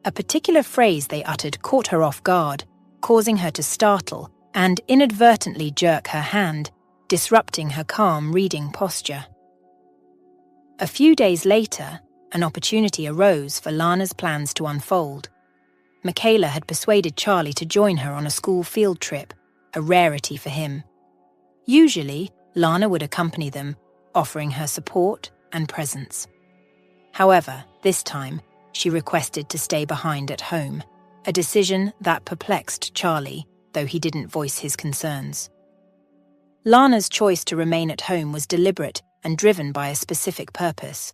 A particular phrase they uttered caught her off guard, causing her to startle and inadvertently jerk her hand, disrupting her calm reading posture. A few days later, an opportunity arose for Lana's plans to unfold. Michaela had persuaded Charlie to join her on a school field trip, a rarity for him. Usually, Lana would accompany them, offering her support and presence. However, this time, she requested to stay behind at home, a decision that perplexed Charlie, though he didn't voice his concerns. Lana's choice to remain at home was deliberate and driven by a specific purpose.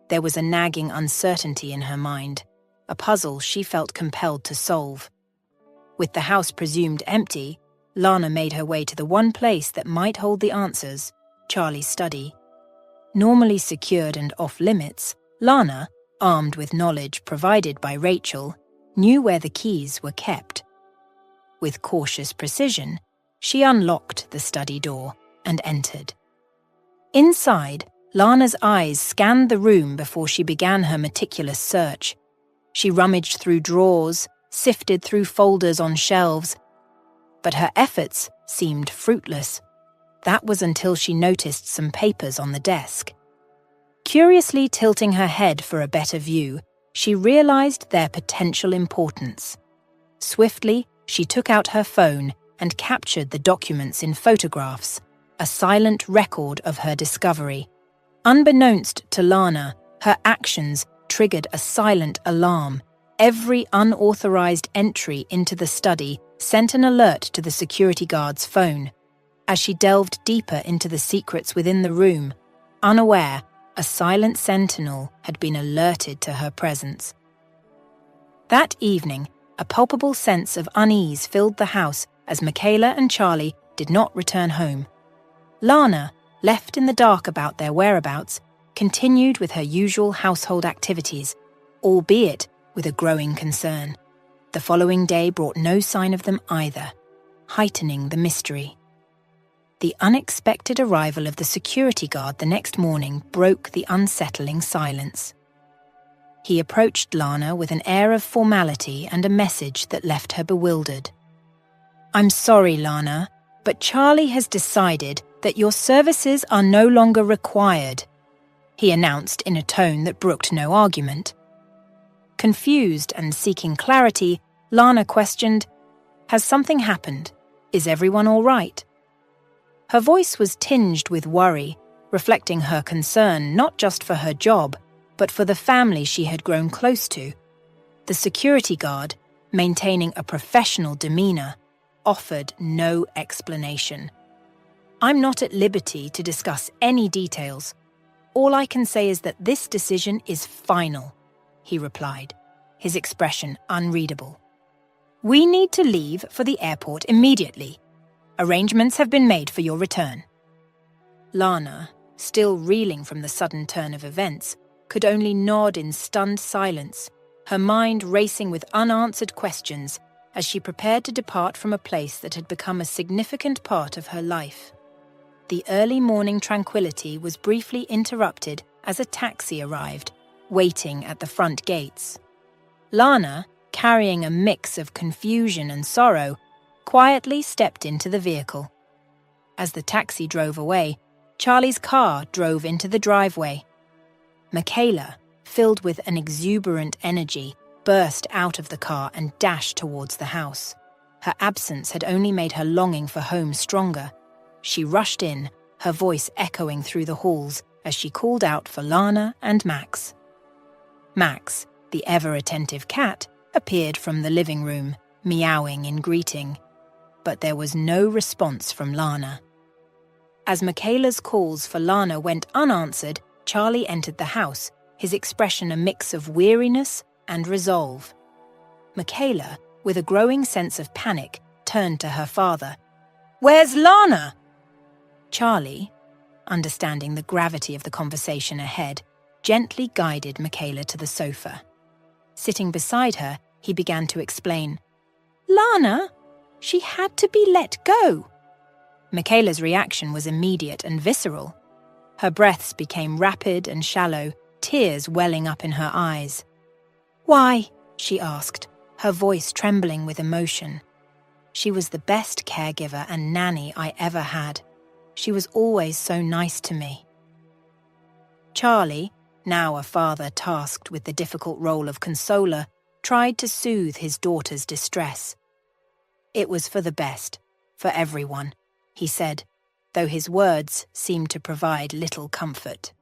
There was a nagging uncertainty in her mind, a puzzle she felt compelled to solve. With the house presumed empty, Lana made her way to the one place that might hold the answers, Charlie's study. Normally secured and off-limits, Lana, armed with knowledge provided by Rachel, knew where the keys were kept. With cautious precision, she unlocked the study door and entered. Inside, Lana's eyes scanned the room before she began her meticulous search. She rummaged through drawers, sifted through folders on shelves, but her efforts seemed fruitless. That was until she noticed some papers on the desk. Curiously tilting her head for a better view, she realized their potential importance. Swiftly, she took out her phone and captured the documents in photographs, a silent record of her discovery. Unbeknownst to Lana, her actions triggered a silent alarm. Every unauthorized entry into the study sent an alert to the security guard's phone. As she delved deeper into the secrets within the room, unaware, a silent sentinel had been alerted to her presence. That evening, a palpable sense of unease filled the house as Michaela and Charlie did not return home. Lana, left in the dark about their whereabouts, continued with her usual household activities, albeit with a growing concern. The following day brought no sign of them either, heightening the mystery. The unexpected arrival of the security guard the next morning broke the unsettling silence. He approached Lana with an air of formality and a message that left her bewildered. "I'm sorry, Lana, but Charlie has decided that your services are no longer required," he announced in a tone that brooked no argument. Confused and seeking clarity, Lana questioned, "Has something happened? Is everyone all right?" Her voice was tinged with worry, reflecting her concern not just for her job, but for the family she had grown close to. The security guard, maintaining a professional demeanor, offered no explanation. "I'm not at liberty to discuss any details. All I can say is that this decision is final," he replied, his expression unreadable. "We need to leave for the airport immediately. Arrangements have been made for your return." Lana, still reeling from the sudden turn of events, could only nod in stunned silence, her mind racing with unanswered questions as she prepared to depart from a place that had become a significant part of her life. The early morning tranquility was briefly interrupted as a taxi arrived, waiting at the front gates. Lana, carrying a mix of confusion and sorrow, quietly stepped into the vehicle. As the taxi drove away, Charlie's car drove into the driveway. Michaela, filled with an exuberant energy, burst out of the car and dashed towards the house. Her absence had only made her longing for home stronger. She rushed in, her voice echoing through the halls as she called out for Lana and Max. Max, the ever-attentive cat, appeared from the living room, meowing in greeting. But there was no response from Lana. As Michaela's calls for Lana went unanswered, Charlie entered the house, his expression a mix of weariness and resolve. Michaela, with a growing sense of panic, turned to her father. "Where's Lana?" Charlie, understanding the gravity of the conversation ahead, gently guided Michaela to the sofa. Sitting beside her, he began to explain. "Lana, she had to be let go." Michaela's reaction was immediate and visceral. Her breaths became rapid and shallow, tears welling up in her eyes. "Why?" she asked, her voice trembling with emotion. "She was the best caregiver and nanny I ever had. She was always so nice to me." Charlie, now a father tasked with the difficult role of consoler, tried to soothe his daughter's distress. "It was for the best, for everyone," he said, though his words seemed to provide little comfort.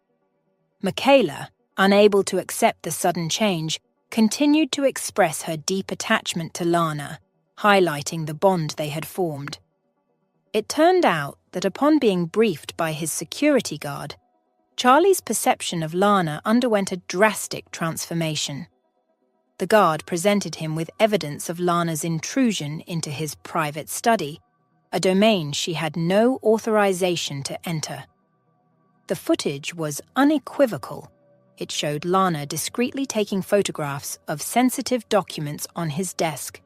Michaela, unable to accept the sudden change, continued to express her deep attachment to Lana, highlighting the bond they had formed. It turned out that upon being briefed by his security guard, Charlie's perception of Lana underwent a drastic transformation. The guard presented him with evidence of Lana's intrusion into his private study, a domain she had no authorization to enter. The footage was unequivocal. It showed Lana discreetly taking photographs of sensitive documents on his desk.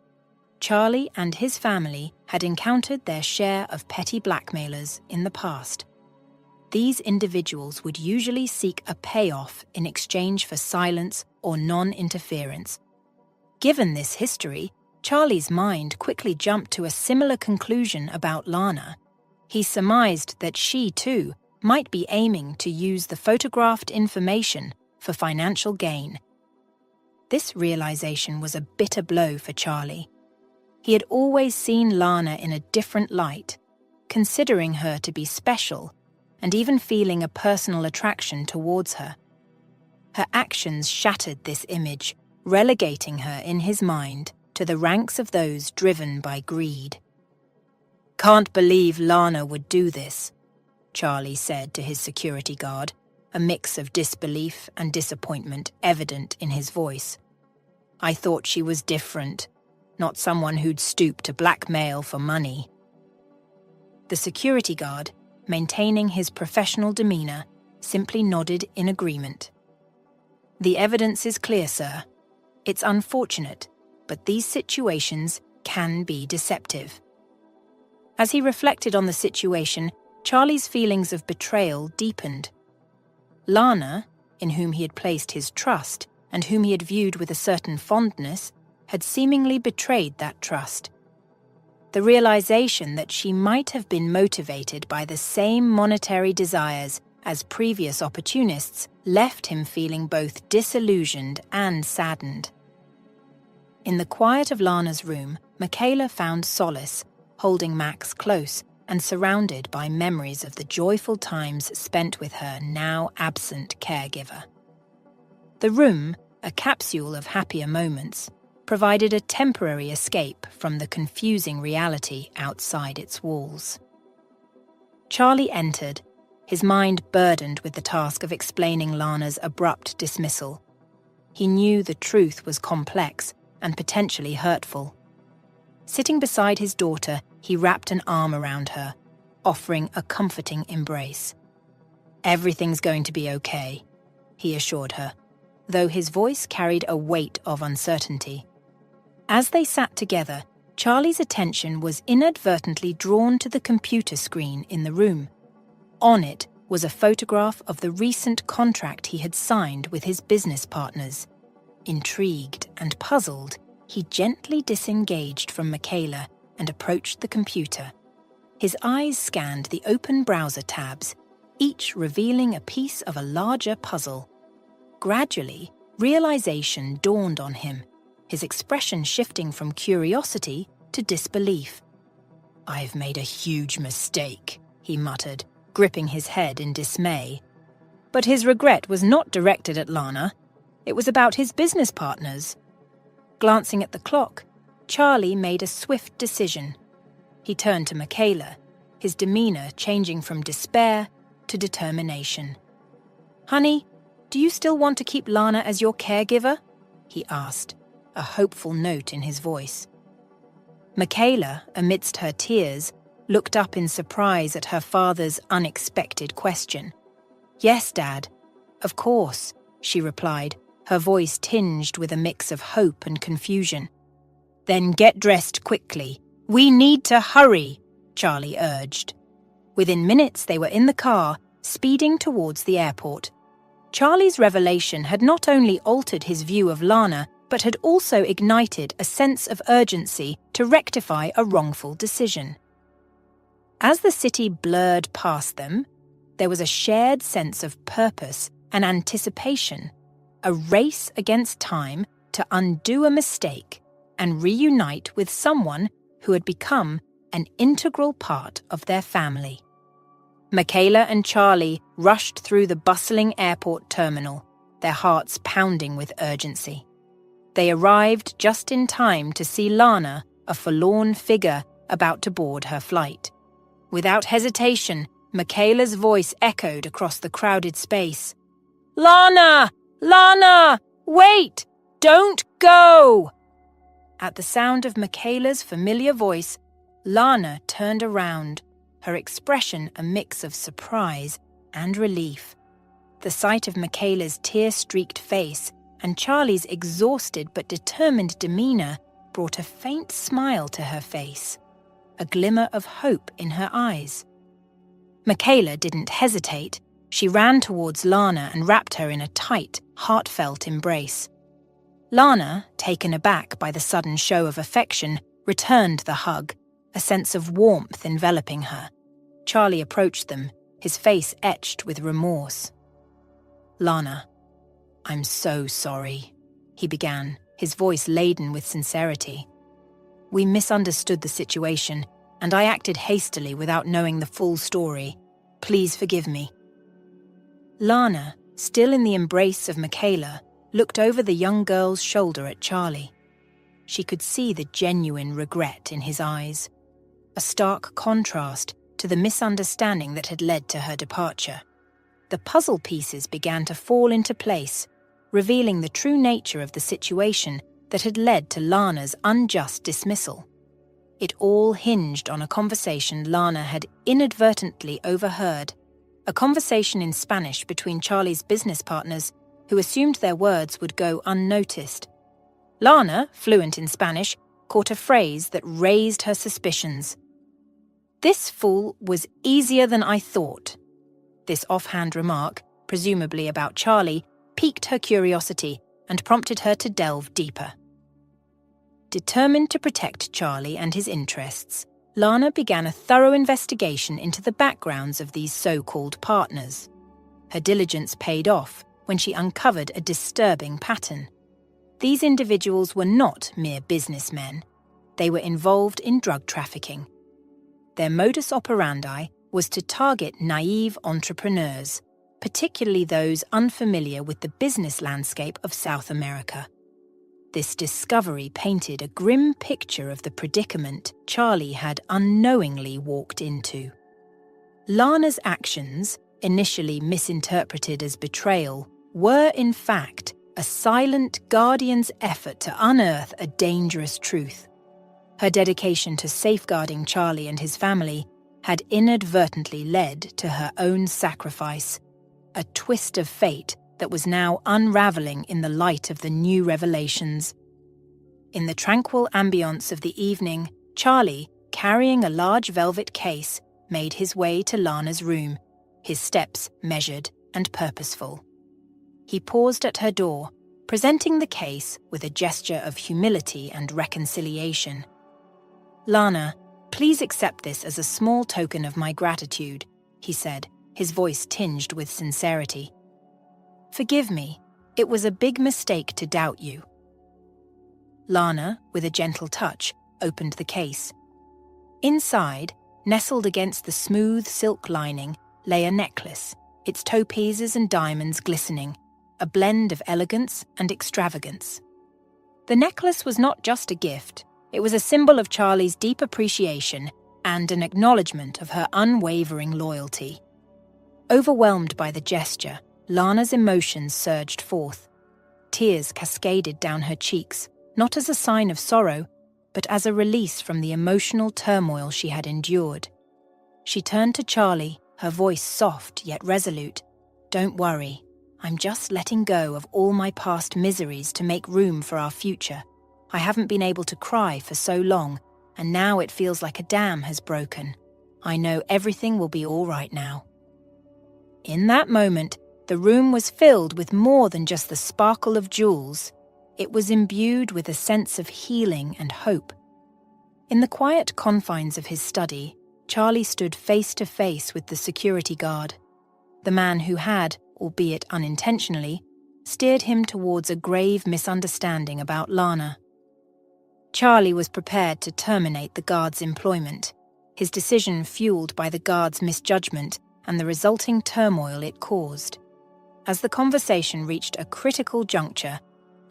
Charlie and his family had encountered their share of petty blackmailers in the past. These individuals would usually seek a payoff in exchange for silence or non-interference. Given this history, Charlie's mind quickly jumped to a similar conclusion about Lana. He surmised that she, too, might be aiming to use the photographed information for financial gain. This realization was a bitter blow for Charlie. He had always seen Lana in a different light, considering her to be special and even feeling a personal attraction towards her. Her actions shattered this image, relegating her in his mind to the ranks of those driven by greed. "Can't believe Lana would do this," Charlie said to his security guard, a mix of disbelief and disappointment evident in his voice. "I thought she was different, not someone who'd stoop to blackmail for money." The security guard, maintaining his professional demeanor, simply nodded in agreement. "The evidence is clear, sir. It's unfortunate, but these situations can be deceptive." As he reflected on the situation, Charlie's feelings of betrayal deepened. Lana, in whom he had placed his trust and whom he had viewed with a certain fondness, had seemingly betrayed that trust. The realization that she might have been motivated by the same monetary desires as previous opportunists left him feeling both disillusioned and saddened. In the quiet of Lana's room, Michaela found solace, holding Max close and surrounded by memories of the joyful times spent with her now absent caregiver. The room, a capsule of happier moments, provided a temporary escape from the confusing reality outside its walls. Charlie entered, his mind burdened with the task of explaining Lana's abrupt dismissal. He knew the truth was complex and potentially hurtful. Sitting beside his daughter, he wrapped an arm around her, offering a comforting embrace. "Everything's going to be okay," he assured her, though his voice carried a weight of uncertainty. As they sat together, Charlie's attention was inadvertently drawn to the computer screen in the room. On it was a photograph of the recent contract he had signed with his business partners. Intrigued and puzzled, he gently disengaged from Michaela and approached the computer. His eyes scanned the open browser tabs, each revealing a piece of a larger puzzle. Gradually, realization dawned on him, his expression shifting from curiosity to disbelief. "I've made a huge mistake," he muttered, gripping his head in dismay. But his regret was not directed at Lana. It was about his business partners. Glancing at the clock, Charlie made a swift decision. He turned to Michaela, his demeanor changing from despair to determination. "Honey, do you still want to keep Lana as your caregiver?" he asked, a hopeful note in his voice. Michaela, amidst her tears, looked up in surprise at her father's unexpected question. "Yes, Dad. Of course," she replied, her voice tinged with a mix of hope and confusion. "Then get dressed quickly. We need to hurry," Charlie urged. Within minutes they were in the car, speeding towards the airport. Charlie's revelation had not only altered his view of Lana, but had also ignited a sense of urgency to rectify a wrongful decision. As the city blurred past them, there was a shared sense of purpose and anticipation, a race against time to undo a mistake and reunite with someone who had become an integral part of their family. Michaela and Charlie rushed through the bustling airport terminal, their hearts pounding with urgency. They arrived just in time to see Lana, a forlorn figure about to board her flight. Without hesitation, Michaela's voice echoed across the crowded space. "Lana! Lana! Wait! Don't go!" At the sound of Michaela's familiar voice, Lana turned around, her expression a mix of surprise and relief. The sight of Michaela's tear-streaked face and Charlie's exhausted but determined demeanor brought a faint smile to her face, a glimmer of hope in her eyes. Michaela didn't hesitate. She ran towards Lana and wrapped her in a tight, heartfelt embrace. Lana, taken aback by the sudden show of affection, returned the hug, a sense of warmth enveloping her. Charlie approached them, his face etched with remorse. "Lana, I'm so sorry," he began, his voice laden with sincerity. "We misunderstood the situation, and I acted hastily without knowing the full story. Please forgive me." Lana, still in the embrace of Michaela, looked over the young girl's shoulder at Charlie. She could see the genuine regret in his eyes, a stark contrast to the misunderstanding that had led to her departure. The puzzle pieces began to fall into place, revealing the true nature of the situation that had led to Lana's unjust dismissal. It all hinged on a conversation Lana had inadvertently overheard, a conversation in Spanish between Charlie's business partners who assumed their words would go unnoticed. Lana, fluent in Spanish, caught a phrase that raised her suspicions. "This fool was easier than I thought." This offhand remark, presumably about Charlie, piqued her curiosity and prompted her to delve deeper. Determined to protect Charlie and his interests, Lana began a thorough investigation into the backgrounds of these so-called partners. Her diligence paid off when she uncovered a disturbing pattern. These individuals were not mere businessmen. They were involved in drug trafficking. Their modus operandi was to target naive entrepreneurs, particularly those unfamiliar with the business landscape of South America. This discovery painted a grim picture of the predicament Charlie had unknowingly walked into. Lana's actions, initially misinterpreted as betrayal, were in fact a silent guardian's effort to unearth a dangerous truth. Her dedication to safeguarding Charlie and his family had inadvertently led to her own sacrifice, a twist of fate that was now unraveling in the light of the new revelations. In the tranquil ambience of the evening, Charlie, carrying a large velvet case, made his way to Lana's room, his steps measured and purposeful. He paused at her door, presenting the case with a gesture of humility and reconciliation. "Lana, please accept this as a small token of my gratitude," he said, his voice tinged with sincerity. "Forgive me, it was a big mistake to doubt you." Lana, with a gentle touch, opened the case. Inside, nestled against the smooth silk lining, lay a necklace, its topazes and diamonds glistening, a blend of elegance and extravagance. The necklace was not just a gift, it was a symbol of Charlie's deep appreciation and an acknowledgement of her unwavering loyalty. Overwhelmed by the gesture, Lana's emotions surged forth. Tears cascaded down her cheeks, not as a sign of sorrow, but as a release from the emotional turmoil she had endured. She turned to Charlie, her voice soft yet resolute. "Don't worry, I'm just letting go of all my past miseries to make room for our future. I haven't been able to cry for so long, and now it feels like a dam has broken. I know everything will be all right now." In that moment, the room was filled with more than just the sparkle of jewels. It was imbued with a sense of healing and hope. In the quiet confines of his study, Charlie stood face to face with the security guard, the man who had, albeit unintentionally, steered him towards a grave misunderstanding about Lana. Charlie was prepared to terminate the guard's employment, his decision fueled by the guard's misjudgment and the resulting turmoil it caused. As the conversation reached a critical juncture,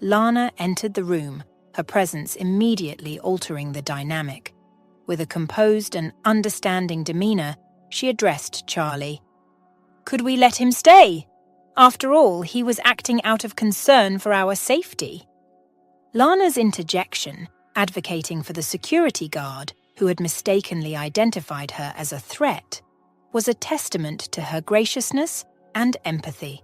Lana entered the room, her presence immediately altering the dynamic. With a composed and understanding demeanor, she addressed Charlie. "Could we let him stay? After all, he was acting out of concern for our safety." Lana's interjection, advocating for the security guard, who had mistakenly identified her as a threat, was a testament to her graciousness and empathy.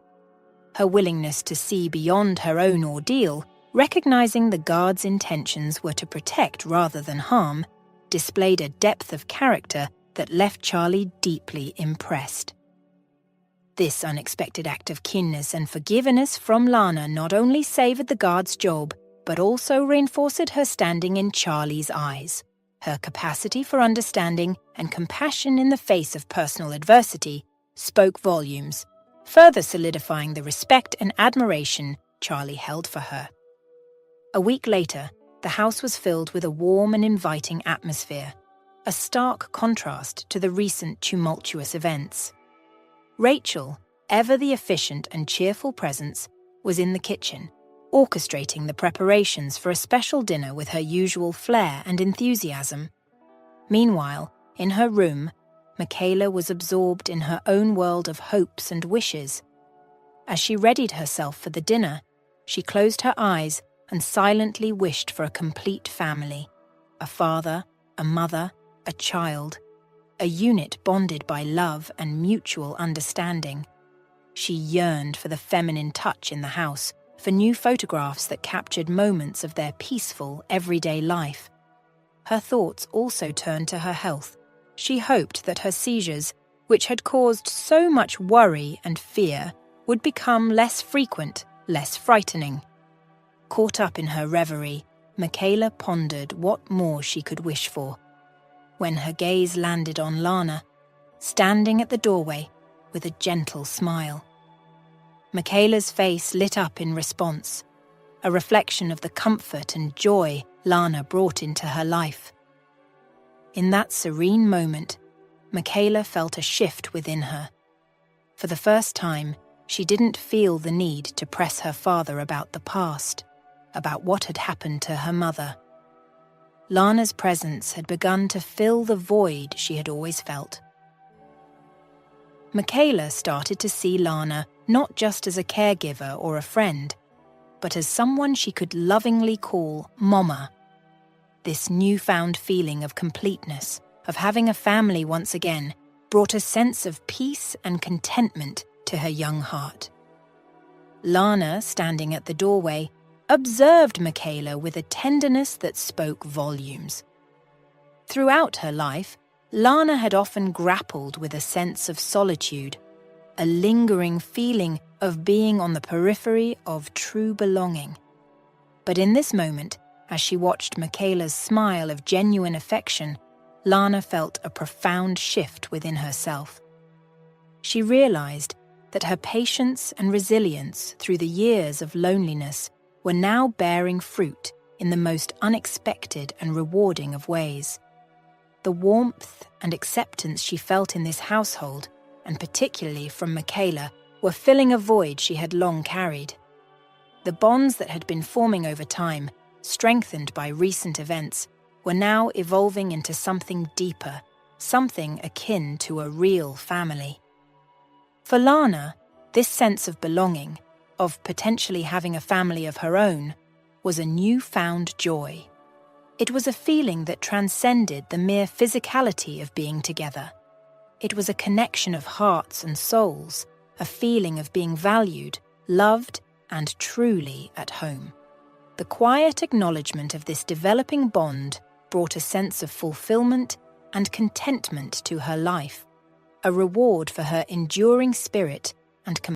Her willingness to see beyond her own ordeal, recognizing the guard's intentions were to protect rather than harm, displayed a depth of character that left Charlie deeply impressed. This unexpected act of kindness and forgiveness from Lana not only saved the guard's job, but also reinforced her standing in Charlie's eyes. Her capacity for understanding and compassion in the face of personal adversity spoke volumes, further solidifying the respect and admiration Charlie held for her. A week later, the house was filled with a warm and inviting atmosphere, a stark contrast to the recent tumultuous events. Rachel, ever the efficient and cheerful presence, was in the kitchen, orchestrating the preparations for a special dinner with her usual flair and enthusiasm. Meanwhile, in her room, Michaela was absorbed in her own world of hopes and wishes. As she readied herself for the dinner, she closed her eyes and silently wished for a complete family, a father, a mother, a child, a unit bonded by love and mutual understanding. She yearned for the feminine touch in the house, for new photographs that captured moments of their peaceful, everyday life. Her thoughts also turned to her health. She hoped that her seizures, which had caused so much worry and fear, would become less frequent, less frightening. Caught up in her reverie, Michaela pondered what more she could wish for. When her gaze landed on Lana, standing at the doorway with a gentle smile. Michaela's face lit up in response, a reflection of the comfort and joy Lana brought into her life. In that serene moment, Michaela felt a shift within her. For the first time, she didn't feel the need to press her father about the past, about what had happened to her mother. Lana's presence had begun to fill the void she had always felt. Michaela started to see Lana not just as a caregiver or a friend, but as someone she could lovingly call Mama. This newfound feeling of completeness, of having a family once again, brought a sense of peace and contentment to her young heart. Lana, standing at the doorway, observed Michaela with a tenderness that spoke volumes. Throughout her life, Lana had often grappled with a sense of solitude, a lingering feeling of being on the periphery of true belonging. But in this moment, as she watched Michaela's smile of genuine affection, Lana felt a profound shift within herself. She realized that her patience and resilience through the years of loneliness were now bearing fruit in the most unexpected and rewarding of ways. The warmth and acceptance she felt in this household, and particularly from Michaela, were filling a void she had long carried. The bonds that had been forming over time, strengthened by recent events, were now evolving into something deeper, something akin to a real family. For Lana, this sense of belonging, of potentially having a family of her own, was a newfound joy. It was a feeling that transcended the mere physicality of being together. It was a connection of hearts and souls, a feeling of being valued, loved, and truly at home. The quiet acknowledgement of this developing bond brought a sense of fulfillment and contentment to her life, a reward for her enduring spirit and